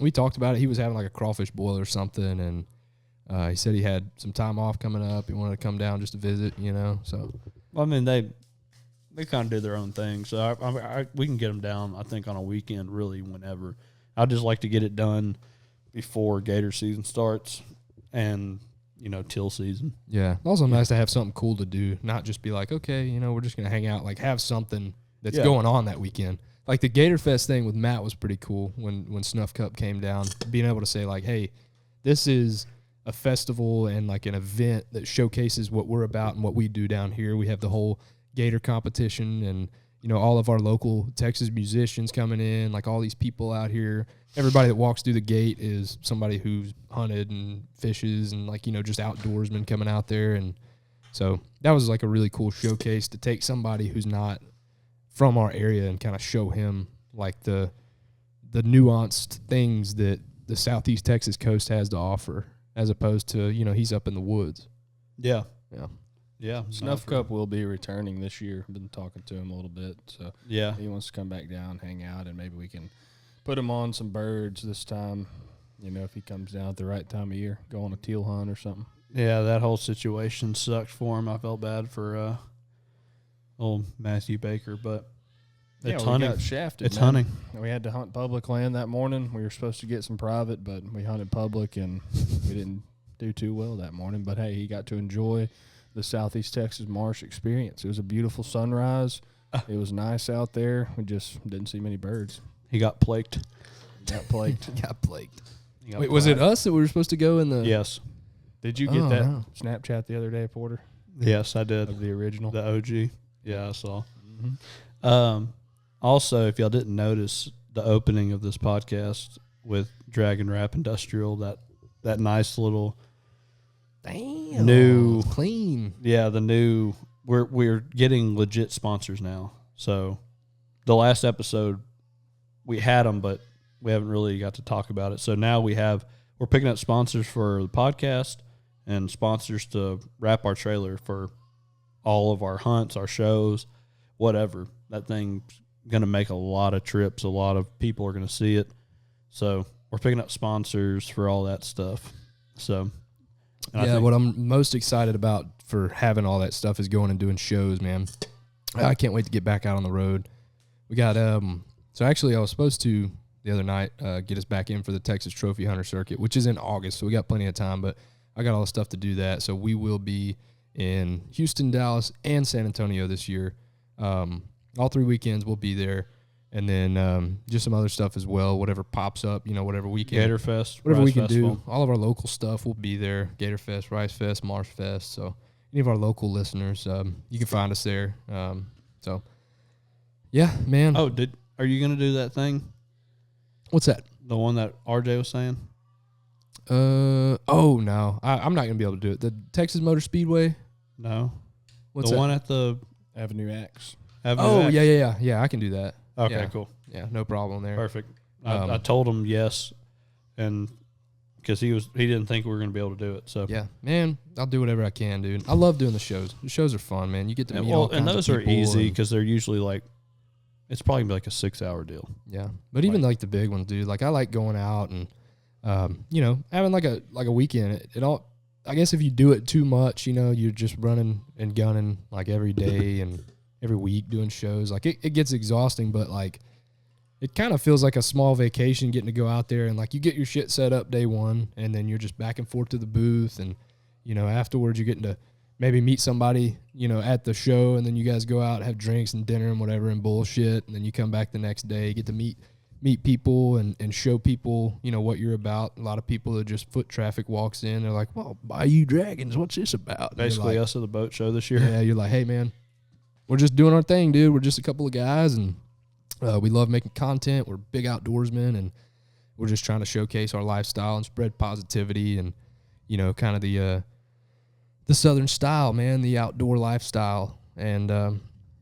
we talked about it. He was having like a crawfish boil or something, and he said he had some time off coming up. He wanted to come down just to visit, So, well, I mean, they kind of do their own thing, so we can get them down. I think on a weekend, really, whenever. I'd just like to get it done before gator season starts, and till season. Yeah. Also nice to have something cool to do, not just be like, okay, we're just going to hang out, like have something that's going on that weekend. Like the Gator Fest thing with Matt was pretty cool when Snuff Cup came down, being able to say like, hey, this is a festival and like an event that showcases what we're about and what we do down here. We have the whole Gator competition and, all of our local Texas musicians coming in, like all these people out here. Everybody that walks through the gate is somebody who's hunted and fishes and like, just outdoorsmen coming out there. And so that was like a really cool showcase to take somebody who's not from our area and kind of show him like the nuanced things that the Southeast Texas coast has to offer, as opposed to, he's up in the woods. Yeah. Yeah. Yeah. Snuff Cup will be returning this year. I've been talking to him a little bit, so Yeah. he wants to come back down, hang out, and maybe we can put him on some birds this time. You know, if he comes down at the right time of year, go on a teal hunt or something. Yeah, that whole situation sucked for him. I felt bad for old Matthew Baker, but it's we hunting. got shafted. It's man. hunting. We had to hunt public land that morning. We were supposed to get some private, but we hunted public, and we didn't do too well that morning. But, hey, he got to enjoy the Southeast Texas marsh experience. It was a beautiful sunrise. It was nice out there. We just didn't see many birds. He got plagued. Got plagued. Got plagued. He got Wait, was it plagued. us that we were supposed to go in the? Yes. Did you get Oh, that no. Snapchat the other day, Porter, Yes, I did. of the original? The OG. Yeah, I saw. Mm-hmm. Also, if y'all didn't notice the opening of this podcast with Dragon Wrap Industrial, that nice little Damn. New- Clean. the new we're getting legit sponsors now. So the last episode we had them, but we haven't really got to talk about it. So now we're picking up sponsors for the podcast and sponsors to wrap our trailer for all of our hunts, our shows, whatever. That thing's going to make a lot of trips. A lot of people are going to see it. So we're picking up sponsors for all that stuff. So and I Yeah, think- what I'm most excited about for having all that stuff is going and doing shows, man. I can't wait to get back out on the road. We got so actually I was supposed to the other night get us back in for the Texas Trophy Hunter Circuit, which is in August, so we got plenty of time, but I got all the stuff to do that. So we will be in Houston, Dallas, and San Antonio this year. All 3 weekends we'll be there. And then just some other stuff as well, whatever pops up, whatever weekend. Gator Fest, Whatever Rice we can Festival. do. All of our local stuff will be there. Gator Fest, Rice Fest, Marsh Fest. So any of our local listeners, you can find us there. So, yeah, man. Oh, are you going to do that thing? What's that? The one that RJ was saying? Oh, no. I'm not going to be able to do it. The Texas Motor Speedway? No. What's the that? one at the Avenue X. Avenue Oh, X? yeah. Yeah, I can do that. Okay, Yeah. cool. Yeah, no problem there. Perfect. Um, I told him yes, and because he didn't think we were going to be able to do it. So Yeah, man, I'll do whatever I can, dude. I love doing the shows. The shows are fun, man. You get to meet all kinds and of those are people easy and- because they're usually it's probably gonna be like a 6-hour deal. Yeah, but even like the big ones, dude. Like I like going out and, having like a weekend. It all. I guess if you do it too much, you're just running and gunning like every day and every week doing shows. Like it gets exhausting, but like it kind of feels like a small vacation getting to go out there and like you get your shit set up day one and then you're just back and forth to the booth and afterwards you're getting to maybe meet somebody at the show and then you guys go out, have drinks and dinner and whatever and bullshit, and then you come back the next day, get to meet people and show people what you're about. A lot of people that just foot traffic walks in, they're like, well, Bayou Dragons, what's this about? And you're Basically, like, us at the boat show this year. yeah, you're like, hey man, we're just doing our thing, dude. We're just a couple of guys and we love making content. We're big outdoorsmen and we're just trying to showcase our lifestyle and spread positivity and kind of the Southern style, man, the outdoor lifestyle. And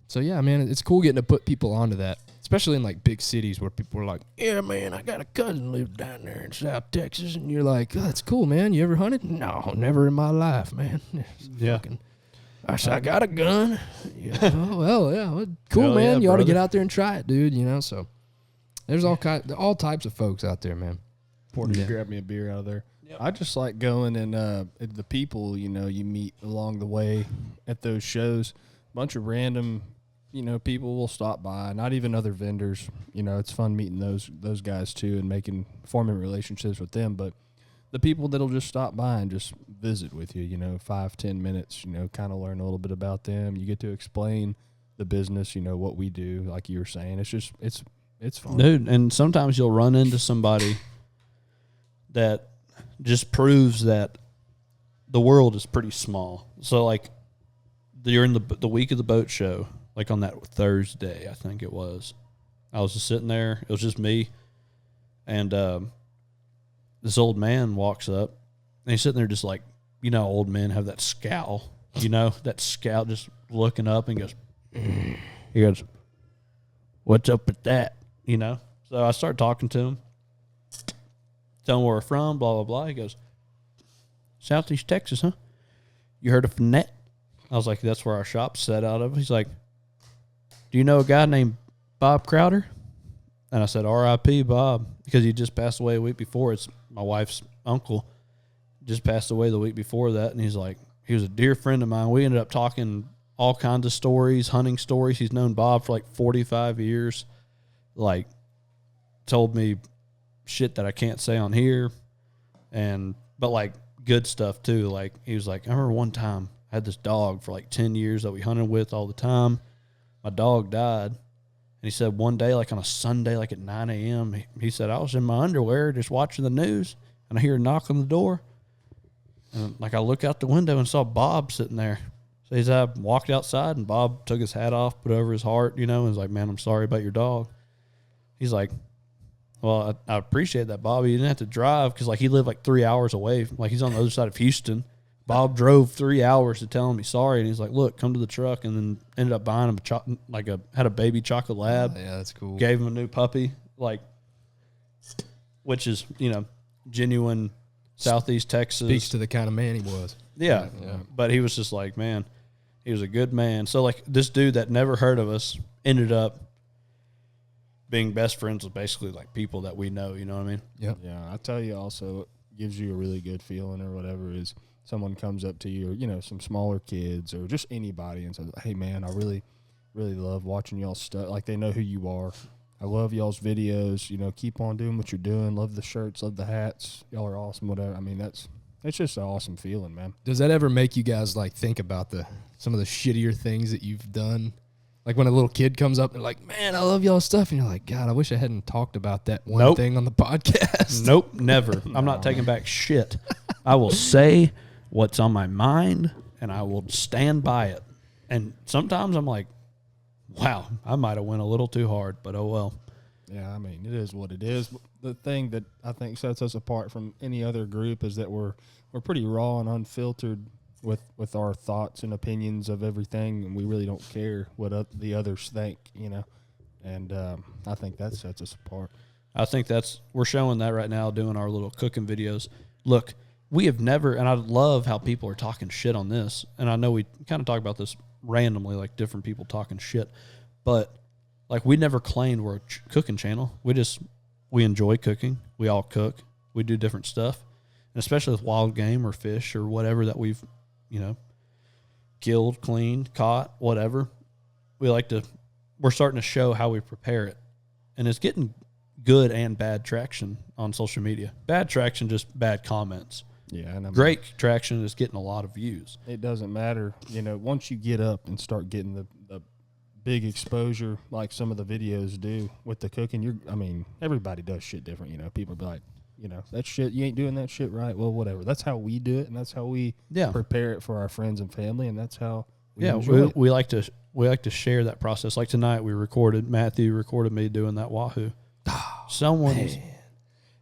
so yeah, man, it's cool getting to put people onto that, especially in like big cities where people are like, yeah, man, I got a cousin lives down there in South Texas, and you're like, oh, that's cool, man. You ever hunted? No, never in my life, man. Yeah. I said, I got a gun. Yeah. Oh, well, yeah, well, cool, Hell man. yeah, You ought to brother. get out there and try it, dude. So there's all types of folks out there, man. Porter, Yeah. grab me a beer out of there. I just like going and the people, you meet along the way at those shows. A bunch of random, people will stop by, not even other vendors. It's fun meeting those guys too and forming relationships with them. But the people that'll just stop by and just visit with you, 5-10 minutes, kind of learn a little bit about them. You get to explain the business, what we do, like you were saying. It's just, it's fun. Dude, and sometimes you'll run into somebody that just proves that the world is pretty small. So, like, during the week of the boat show, like on that Thursday, I think it was, I was just sitting there. It was just me. And this old man walks up, and he's sitting there just like, old men have that scowl, that scowl just looking up and goes, he goes, what's up with that? So I start talking to him. Tell him where we're from, blah, blah, blah. He goes, Southeast Texas, huh? You heard of Finette? I was like, that's where our shop's set out of. He's like, do you know a guy named Bob Crowder? And I said, R.I.P. Bob, because he just passed away a week before. It's my wife's uncle. Just passed away the week before that. And he's like, he was a dear friend of mine. We ended up talking all kinds of stories, hunting stories. He's known Bob for like 45 years. Like, told me shit that I can't say on here. But like good stuff too. Like, he was like, I remember one time I had this dog for like 10 years that we hunted with all the time. My dog died. And he said one day, like on a Sunday, like at 9 a.m., he said, I was in my underwear just watching the news, and I hear a knock on the door. And like I look out the window and saw Bob sitting there. So I walked outside, and Bob took his hat off, put it over his heart, and was like, man, I'm sorry about your dog. He's like, well, I appreciate that, Bob. He didn't have to drive because like he lived like 3 hours away. Like he's on the other side of Houston. Bob drove 3 hours to tell him he's sorry, and he's like, look, come to the truck, and then ended up buying him had a baby chocolate lab. Yeah, that's cool. Gave him a new puppy, like, which is, genuine Southeast Texas. Speaks to the kind of man he was. Yeah. Yeah. But he was just like, man, he was a good man. So like this dude that never heard of us ended up being best friends with basically like people that we know, you know what I mean? Yep. Yeah, I tell you also, it gives you a really good feeling or whatever is someone comes up to you or, some smaller kids or just anybody and says, hey, man, I really, really love watching y'all stuff. Like, they know who you are. I love y'all's videos. Keep on doing what you're doing. Love the shirts, love the hats. Y'all are awesome, whatever. I mean, it's just an awesome feeling, man. Does that ever make you guys, like, think about some of the shittier things that you've done? Like, when a little kid comes up and they're like, man, I love y'all's stuff. And you're like, God, I wish I hadn't talked about that one thing on the podcast. Nope, never. I'm not taking back shit. I will say what's on my mind, and I will stand by it. And sometimes I'm like, wow, I might have went a little too hard, but oh well. Yeah, I mean, it is what it is. The thing that I think sets us apart from any other group is that we're pretty raw and unfiltered with our thoughts and opinions of everything, and we really don't care what the others think, And I think that sets us apart. I think we're showing that right now, doing our little cooking videos. Look, we have never, and I love how people are talking shit on this, and I know we kind of talk about this randomly, like different people talking shit, but like we never claimed we're a cooking channel. We enjoy cooking. We all cook. We do different stuff, and especially with wild game or fish or whatever that we've, killed, cleaned, caught, whatever. We're starting to show how we prepare it, and it's getting good and bad traction on social media. Bad traction, just bad comments. Yeah, and great traction is getting a lot of views. It doesn't matter, once you get up and start getting the big exposure like some of the videos do with the cooking. Everybody does shit different. People be like, that shit, you ain't doing that shit right. Well, whatever. That's how we do it, and that's how we prepare it for our friends and family, and that's how we enjoy it. We like to share that process. Like tonight, Matthew recorded me doing that wahoo.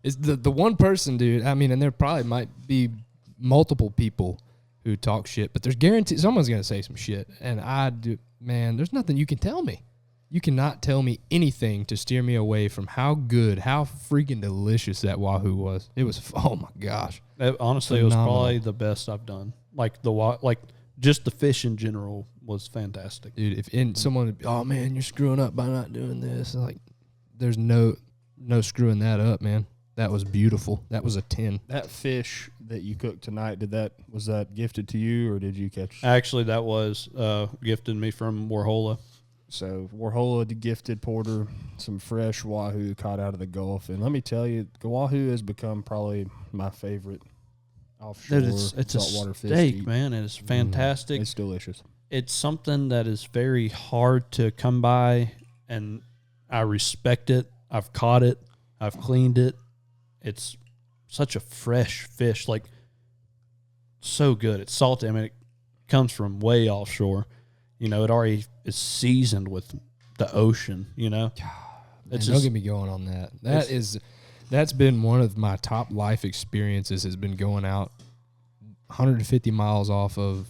It's the one person, dude. I mean, and there probably might be multiple people who talk shit, but there's guaranteed someone's going to say some shit. And man, there's nothing you can tell me. You cannot tell me anything to steer me away from how freaking delicious that wahoo was. It was, oh my gosh. Honestly, phenomenal. It was probably the best I've done. Like just the fish in general was fantastic. Dude, someone, oh man, you're screwing up by not doing this. Like, there's no screwing that up, man. That was beautiful. That was a 10. That fish that you cooked tonight, was that gifted to you, or did you catch? Actually, that was gifted me from Warhola. So Warhola gifted Porter some fresh wahoo caught out of the Gulf, and let me tell you, the wahoo has become probably my favorite offshore it's saltwater a fish. Steak, man. It is fantastic. It's delicious. It's something that is very hard to come by, and I respect it. I've caught it. I've cleaned it. It's such a fresh fish, like so good. It's salty. I mean, it comes from way offshore. It already is seasoned with the ocean. Man, don't get me going on that. That's been one of my top life experiences. Has been going out 150 miles off of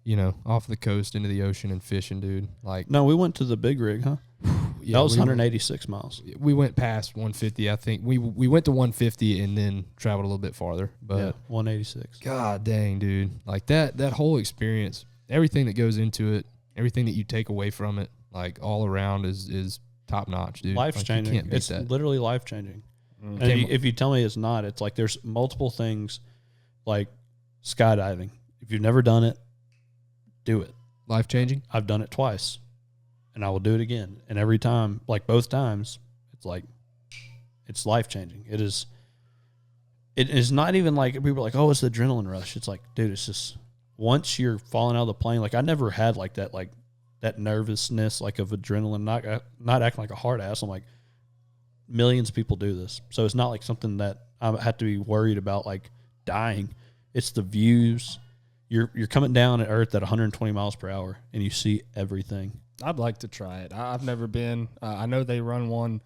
the coast into the ocean and fishing, dude. Like, no, we went to the big rig, huh? Yeah, that was 186 miles. We went past 150. I think we went to 150 and then traveled a little bit farther. But 186. God dang, dude! Like that whole experience. everything that goes into it, everything that you take away from it, like all around is top notch, dude. Life's like, changing. You can't beat It's that. literally life changing. And if you tell me it's not, it's like there's multiple things like skydiving. If you've never done it, do it. Life changing. I've done it twice, and I will do it again. And every time, like both times, it's like it's life changing. It is. It is not even like people are like, oh, it's the adrenaline rush. It's like, dude, it's just once you're falling out of the plane. Like I never had like that nervousness like of adrenaline. Not acting like a hard ass. I'm like, millions of people do this, so it's not like something that I have to be worried about like dying. It's the views. You're coming down at Earth at 120 miles per hour, and you see everything. I'd like to try it. I've never been. I know they run one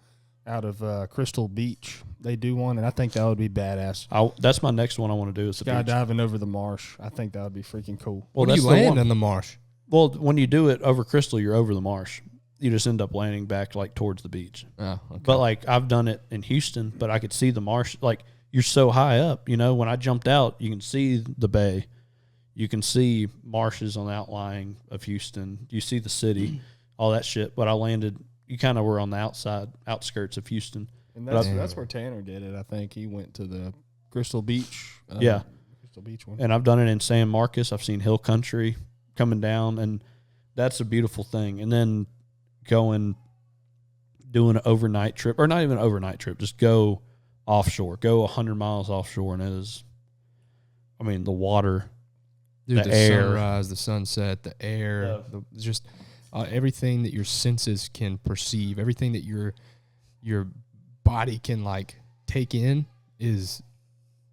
out of Crystal Beach. They do one, and I think that would be badass. That's my next one I want to do is the beach. Skydiving over the marsh. I think that would be freaking cool. Well, that's you the land one. in the marsh. Well, when you do it over Crystal, you're over the marsh. You just end up landing back like towards the beach. Oh, okay. But like I've done it in Houston, but I could see the marsh. Like you're so high up, you know. When I jumped out, you can see the bay. You can see marshes on the outlying of Houston. You see the city, all that shit. But I landed. You kind of were on the outskirts of Houston. And that's where Tanner did it. I think he went to the Crystal Beach. Crystal Beach one. And I've done it in San Marcos. I've seen hill country coming down, and that's a beautiful thing. And then doing an overnight trip, or not even an overnight trip, just go offshore, go 100 miles offshore, and it is, I mean, the water. Dude, the the air. sunrise, the sunset, the air, just everything that your senses can perceive, everything that your body can like take in is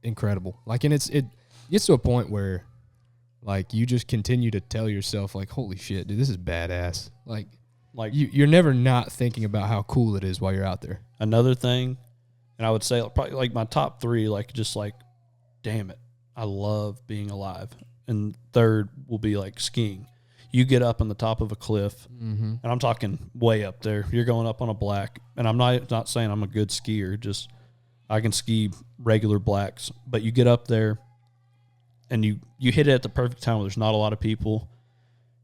incredible. Like, and it gets to a point where like you just continue to tell yourself like, holy shit, dude, this is badass. Like you're never not thinking about how cool it is while you're out there. Another thing, and I would say probably like my top three, like just like, damn it, I love being alive. And third will be like skiing. You get up on the top of a cliff, and I'm talking way up there. You're going up on a black, and I'm not saying I'm a good skier. Just I can ski regular blacks, but you get up there, and you hit it at the perfect time where there's not a lot of people.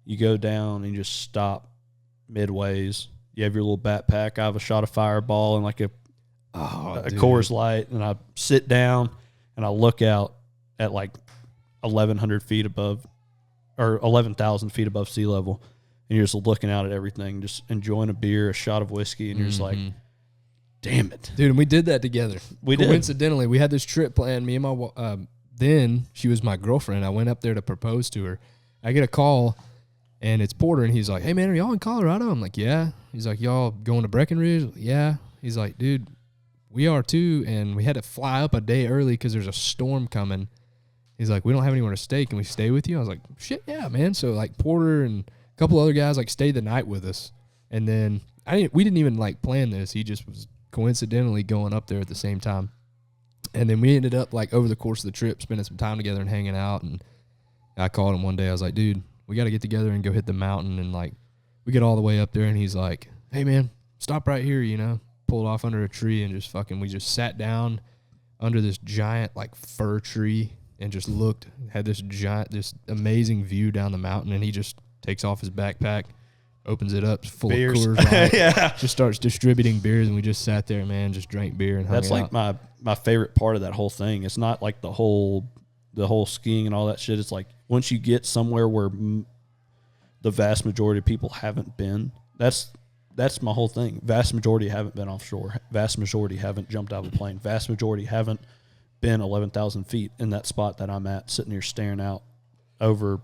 You go down and you just stop midways. You have your little backpack. I have a shot of Fireball and like a Coors Light, and I sit down and I look out at like 1,100 feet above, or 11,000 feet above sea level, and you're just looking out at everything, just enjoying a beer, a shot of whiskey, and you're just like, damn it. Dude, and we did that together. Coincidentally, we had this trip planned. Me and my then she was my girlfriend. I went up there to propose to her. I get a call, and it's Porter, and he's like, hey, man, are y'all in Colorado? I'm like, yeah. He's like, y'all going to Breckenridge? Yeah. He's like, dude, we are too, and we had to fly up a day early because there's a storm coming. He's like, we don't have anywhere to stay. Can we stay with you? I was like, shit, yeah, man. So, like, Porter and a couple other guys, like, stayed the night with us. And then we didn't even, like, plan this. He just was coincidentally going up there at the same time. And then we ended up, like, over the course of the trip, spending some time together and hanging out. And I called him one day. I was like, dude, we got to get together and go hit the mountain. And, like, we get all the way up there, and he's like, hey, man, stop right here, you know. Pulled off under a tree and just we just sat down under this giant, like, fir tree. And just had this amazing view down the mountain, and he just takes off his backpack, opens it up, full Beers. of Coors Light, Yeah. just starts distributing beers, and we just sat there, man, just drank beer and hung That's out. like my favorite part of that whole thing. It's not like the whole skiing and all that shit. It's like once you get somewhere where the vast majority of people haven't been, that's my whole thing. Vast majority haven't been offshore. Vast majority haven't jumped out of a plane. Vast majority haven't been 11,000 feet in that spot that I'm at, sitting here staring out over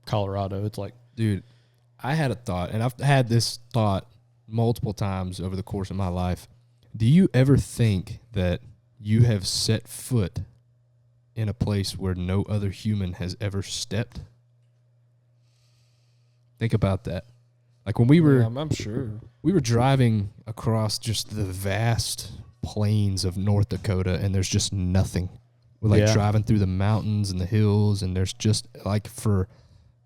Colorado. It's like, dude, I had a thought, and I've had this thought multiple times over the course of my life. Do you ever think that you have set foot in a place where no other human has ever stepped? Think about that. Like when we were, I'm sure we were driving across just the vast plains of North Dakota, and there's just nothing. We're like driving through the mountains and the hills, and there's just like for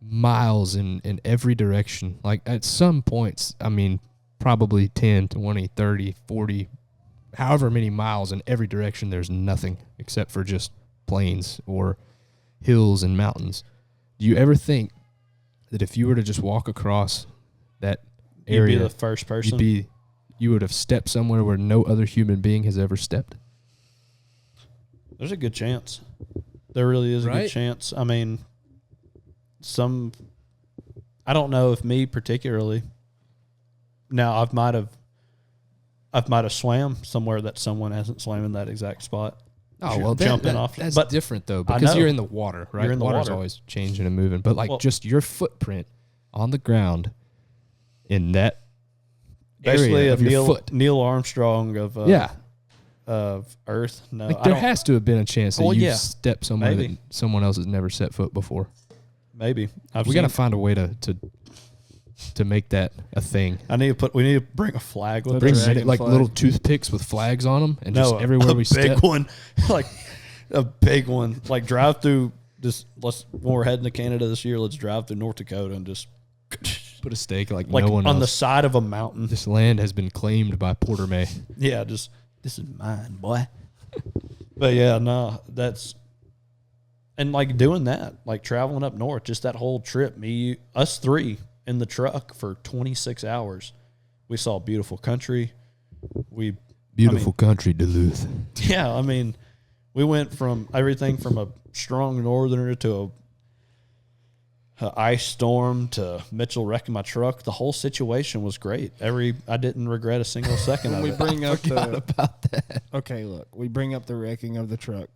miles in every direction. Like at some points, I mean, probably 10, 20, 30, 40, however many miles in every direction, there's nothing except for just plains or hills and mountains. Do you ever think that if you were to just walk across that You'd area, be the first person. you would have stepped somewhere where no other human being has ever stepped? There's a good chance. There really is a good Right? chance. I mean, I don't know if me particularly. Now I might have swam somewhere that someone hasn't swam in that exact spot. Oh, well, jumping off. That's But different, though, I because know. you're in the water, right? You're in the Water's water. always changing and moving. But, like, Well- just your footprint on the ground in that basically area a of your foot. Neil Armstrong of of Earth. No, Like, I there don't- has to have been a chance that Well, you yeah. stepped somewhere Maybe. that someone else has never set foot before. maybe We got to find a way to make that a thing. We need to bring a flag with The Bring us. dragon like flag. little toothpicks with flags on them, and just everywhere a we big step. one, like a big one. Like drive through. Just when we're heading to Canada this year, let's drive through North Dakota and just Put a stake like like no one on the else. side of a mountain. This land has been claimed by Porter May. Yeah, just this is mine, boy. But yeah, no, that's and like doing that, like traveling up north, just that whole trip, us three in the truck for 26 hours. We saw beautiful country. Beautiful country, Duluth. Yeah, I mean, we went from everything from a strong northerner to a ice storm to Mitchell wrecking my truck. The whole situation was great. I didn't regret a single second When of we it. bring up the About that. okay, look, we bring up the wrecking of the truck.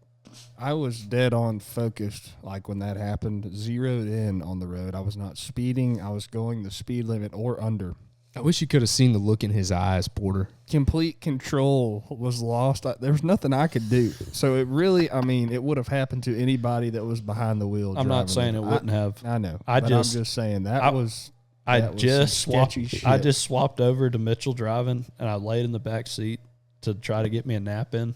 I was dead on focused, like when that happened, zeroed in on the road. I was not speeding. I was going the speed limit or under. I wish you could have seen the look in his eyes, Porter. Complete control was lost. There was nothing I could do. So it really, I mean, it would have happened to anybody that was behind the wheel. I'm not driving saying it wouldn't have. I know. I but just- I'm just saying that I- was. I that was just some swapped. sketchy I shit. just swapped over to Mitchell driving, and I laid in the back seat to try to get me a nap in.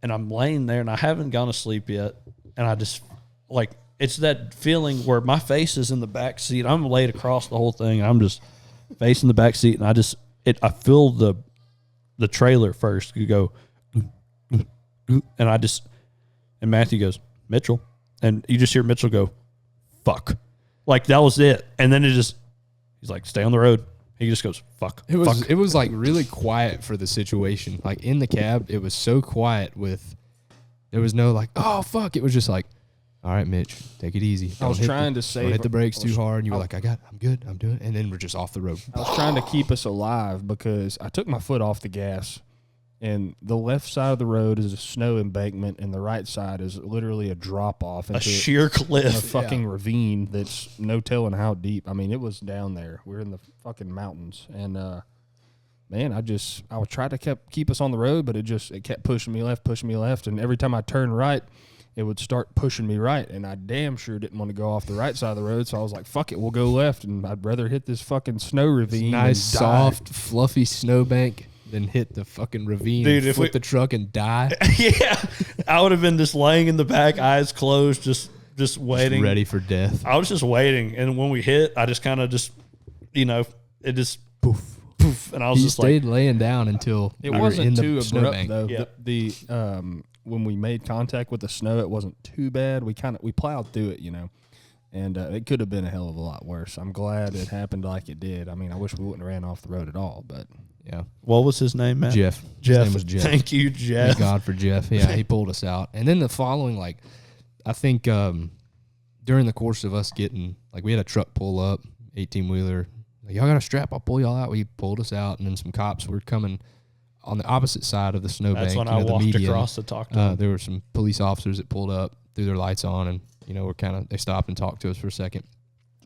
And I'm laying there, and I haven't gone to sleep yet. And I just like it's that feeling where my face is in the back seat. I'm laid across the whole thing. I'm just facing the back seat, and I feel the trailer first. You go, and and Matthew goes, Mitchell, and you just hear Mitchell go, fuck. Like that was it. And then he's like, stay on the road. He just goes, fuck. It was fuck. it was like really quiet for the situation. Like in the cab, it was so quiet there was no like, oh fuck. It was just like, all right, Mitch, take it easy. I was trying to don't save. hit the brakes too hard, and you were I- like, I'm good, I'm doing it. And then we're just off the road. I was trying to keep us alive because I took my foot off the gas, and the left side of the road is a snow embankment, and the right side is literally a drop off a into sheer a cliff. fucking ravine that's no telling how deep. I mean, it was down there. We're in the fucking mountains, and man, I would try to keep us on the road, but it kept pushing me left, and every time I turned right, it would start pushing me right, and I damn sure didn't want to go off the right side of the road, so I was like, fuck it, we'll go left, and I'd rather hit this fucking snow ravine Nice, and die. soft, fluffy snowbank, then hit the fucking ravine Dude, and if flip we- the truck and die. Yeah. I would have been just laying in the back, eyes closed, just waiting. Ready for death. I was just waiting. And when we hit, I just kind of it just poof. And I was He just stayed like, laying down until It we were wasn't in the too abrupt snowbank. though. Yeah. The when we made contact with the snow, it wasn't too bad. We plowed through it, and it could have been a hell of a lot worse. I'm glad it happened like it did. I mean, I wish we wouldn't have ran off the road at all, but Yeah, what was his name, Matt? Jeff. Jeff. His name was Jeff. Thank you, Jeff. Thank God for Jeff. Yeah, he pulled us out. And then the following, like, I think during the course of us getting, like, we had a truck pull up, 18-wheeler. Like, y'all got a strap? I'll pull y'all out. We pulled us out, and then some cops were coming on the opposite side of the snowbank. That's when you I know, the walked median. across to talk to him. There were some police officers that pulled up, threw their lights on, and, they stopped and talked to us for a second.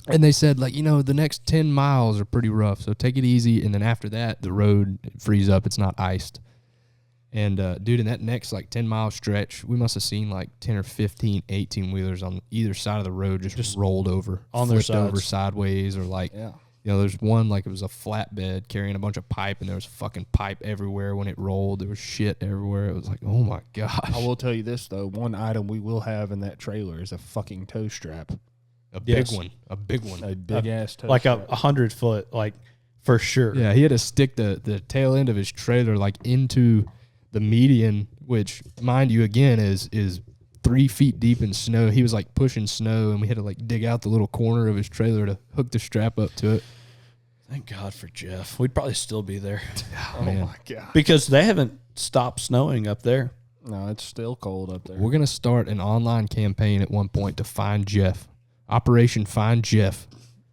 And they said, like, the next 10 miles are pretty rough, so take it easy. And then after that, the road frees up. It's not iced. And, dude, in that next, 10-mile stretch, we must have seen, 10 or 15 18-wheelers on either side of the road just rolled over. on their flipped over sides. sideways, or, yeah. there's one, it was a flatbed carrying a bunch of pipe, and there was fucking pipe everywhere when it rolled. There was shit everywhere. It was like, oh, my gosh. I will tell you this though: one item we will have in that trailer is a fucking toe strap, A Yes. big one. A big one. a big ass toe Like strap. 100 foot, for sure. Yeah, he had to stick the tail end of his trailer into the median, which, mind you, again is 3 feet deep in snow. He was like pushing snow, and we had to like dig out the little corner of his trailer to hook the strap up to it. Thank God for Jeff. We'd probably still be there. Oh Man. my god! Because they haven't stopped snowing up there. No, it's still cold up there. We're gonna start an online campaign at one point to find Jeff. Operation Find Jeff.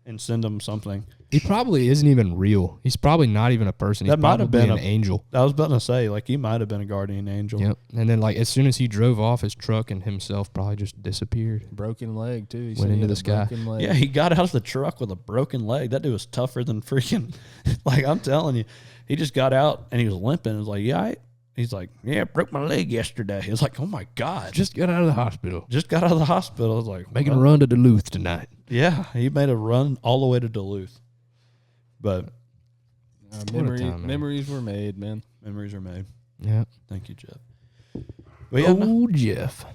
And send them something. He probably isn't even real. He's probably not even a person. He's That might have probably been an a- angel. I was about to say, like, he might have been a guardian angel. Yep. And then like as soon as he drove off, his truck and himself probably just disappeared. Broken leg too. He Went said he into had the a sky. broken leg. Yeah, he got out of the truck with a broken leg. That dude was tougher than freaking, like, I'm telling you. He just got out and he was limping. It was like, yeah, he's like, yeah, broke my leg yesterday. It was like, oh my God. Just got out of the hospital. Just got out of the hospital. I was like, Making a well, run to Duluth tonight. yeah, he made a run all the way to Duluth. But Memories were made, man. memories are made. Yeah. Thank you, Jeff. But yeah, no, Jeff.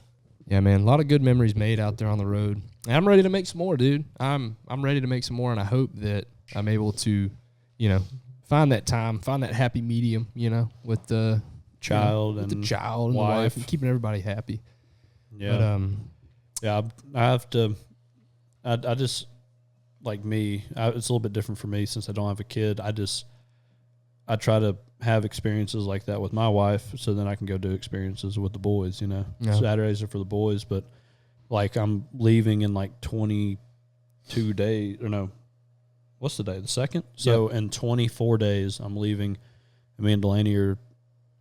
Yeah, man. A lot of good memories made out there on the road. And I'm ready to make some more, dude. I'm ready to make some more, and I hope that I'm able to, find that time, find that happy medium, with the child with and the child and the wife, and keeping everybody happy. yeah. But, Yeah, I have to. I just, like me. It's a little bit different for me since I don't have a kid. I try to have experiences like that with my wife, so then I can go do experiences with the boys. Yeah. Saturdays are for the boys, but like I'm leaving in like 22 days, or no, what's the day? The 2nd. So in 24 days, I'm leaving. And me and Delaney are.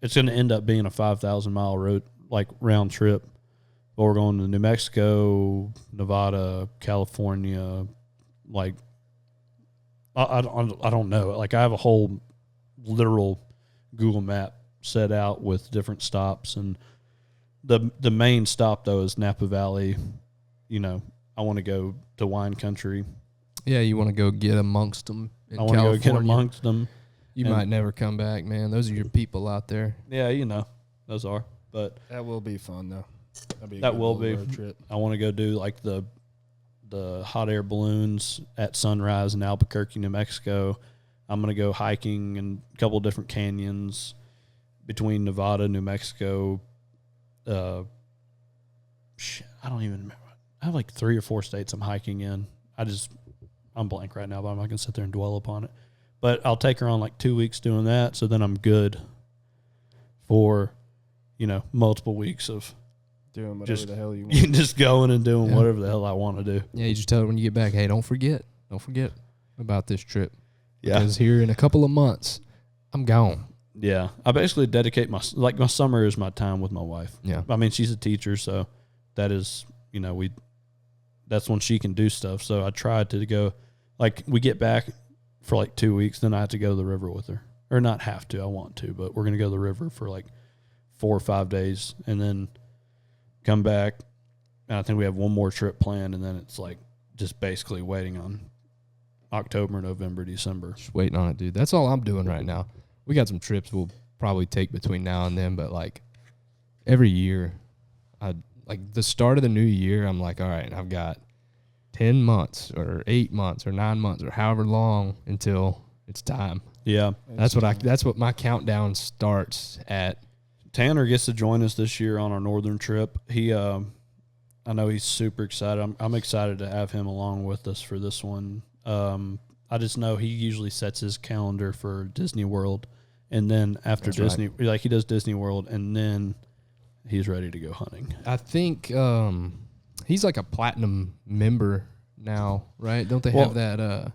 It's going to end up being a 5,000-mile road, like round trip. But we're going to New Mexico, Nevada, California. Like, I don't know. Like, I have a whole literal Google map set out with different stops, and the main stop though is Napa Valley. I want to go to wine country. yeah, you want to go get amongst them in I want to go California. get amongst them. You and- might never come back, man. Those are your people out there. Yeah, those are. But That will be fun though. That'd be a That good will little be. road trip. I want to go do like the hot air balloons at sunrise in Albuquerque, New Mexico. I'm going to go hiking in a couple of different canyons between Nevada, New Mexico. I don't even remember. I have like 3 or 4 states I'm hiking in. I'm blank right now, but I'm not going to sit there and dwell upon it. But I'll take her on like 2 weeks doing that, so then I'm good for, multiple weeks of Doing whatever just the hell you want. just going and doing Yeah. whatever the hell I want to do. Yeah, you just tell her when you get back, hey, don't forget about this trip. Yeah. Because here in a couple of months, I'm gone. Yeah, I basically dedicate my summer is my time with my wife. Yeah. I mean, she's a teacher, so that is, that's when she can do stuff. So I tried to go, like, we get back for like 2 weeks, then I have to go to the river with her. Or not have to, I want to, but we're going to go to the river for like 4 or 5 days and then come back. And I think we have one more trip planned, and then it's like just basically waiting on October, November, December. Just waiting on it, dude. That's all I'm doing right now. We got some trips we'll probably take between now and then, but like every year, like the start of the new year, I'm like, all right, I've got 10 months or 8 months or 9 months or however long until it's time. Yeah. That's what my countdown starts at. Tanner gets to join us this year on our northern trip. He, I know he's super excited. I'm excited to have him along with us for this one. I just know he usually sets his calendar for Disney World, and then after That's Disney, like he does Disney World, and then he's ready to go hunting. I think he's like a platinum member now, right? Don't they Well, have that?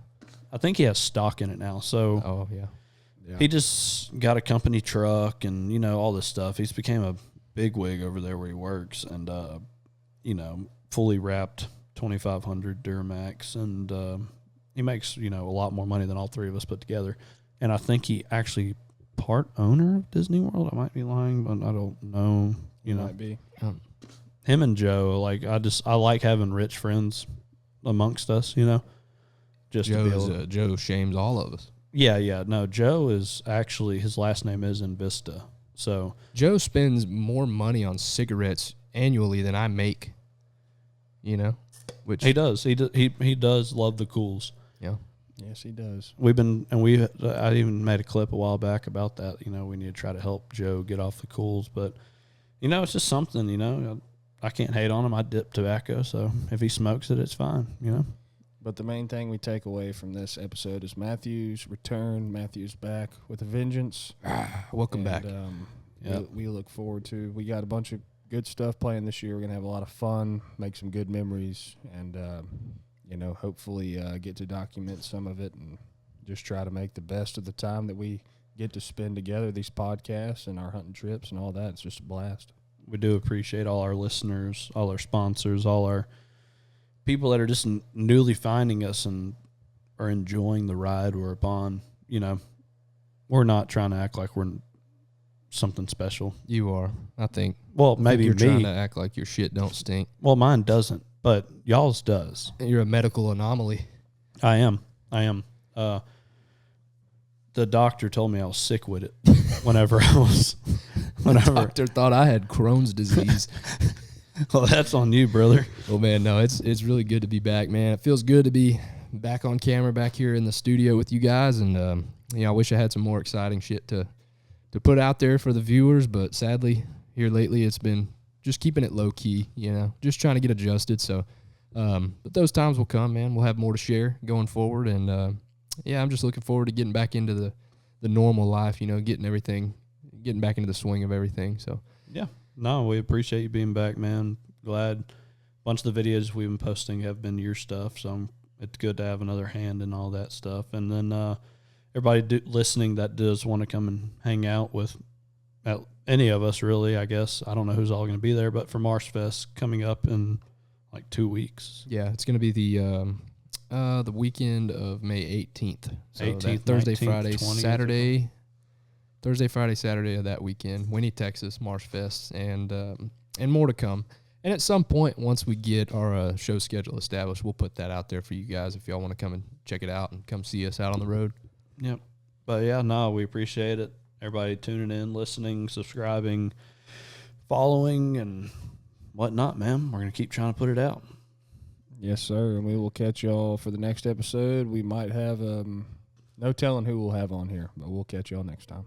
I think he has stock in it now. So Oh yeah. Yeah. he just got a company truck and, all this stuff. He's became a bigwig over there where he works, and, fully wrapped 2500 Duramax, and he makes, a lot more money than all 3 of us put together. And I think he actually part owner of Disney World. I might be lying, but I don't know. Might be. Him and Joe, like I like having rich friends amongst us, just to be able to, Joe shames all of us. Yeah. No, Joe is actually, his last name is in Vista. So Joe spends more money on cigarettes annually than I make. Which he does. He does love the cools. yeah. Yes, he does. I even made a clip a while back about that. We need to try to help Joe get off the cools, but it's just something. I can't hate on him. I dip tobacco, so if he smokes it, it's fine, you know. But the main thing we take away from this episode is Matthew's return. Matthew's back with a vengeance. Welcome back. We look forward to. We got a bunch of good stuff playing this year. We're gonna have a lot of fun, make some good memories, and hopefully get to document some of it and just try to make the best of the time that we get to spend together. These podcasts and our hunting trips and all that. It's just a blast. We do appreciate all our listeners, all our sponsors, all our people that are just newly finding us and are enjoying the ride we're upon. You know, we're not trying to act like we're something special. You are, I think. Well, I maybe think you're me. trying to act like your shit don't stink. Well, mine doesn't, but y'all's does. You're a medical anomaly. I am. The doctor told me I was sick with it whenever Doctor thought I had Crohn's disease. Well, that's on you, brother. Oh man, no, it's really good to be back, man. It feels good to be back on camera, back here in the studio with you guys, and I wish I had some more exciting shit to put out there for the viewers, but sadly, here lately, it's been just keeping it low key, just trying to get adjusted. So, but those times will come, man. We'll have more to share going forward, and I'm just looking forward to getting back into the normal life, getting back into the swing of everything. So, yeah. No, we appreciate you being back, man. Glad a bunch of the videos we've been posting have been your stuff, so it's good to have another hand in all that stuff. And then everybody listening that does want to come and hang out with any of us, really, I guess. I don't know who's all going to be there, but for Marsh Fest coming up in like 2 weeks. Yeah, it's going to be the weekend of May 18th. So 18th, Thursday, 19th, Friday, 20th. Saturday. Thursday, Friday, Saturday of that weekend, Winnie, Texas, Marsh Fest, and more to come. And at some point, once we get our show schedule established, we'll put that out there for you guys if y'all want to come and check it out and come see us out on the road. Yep. But yeah, no, we appreciate it. Everybody tuning in, listening, subscribing, following, and whatnot, man. We're going to keep trying to put it out. Yes, sir. And we will catch y'all for the next episode. We might have no telling who we'll have on here, but we'll catch y'all next time.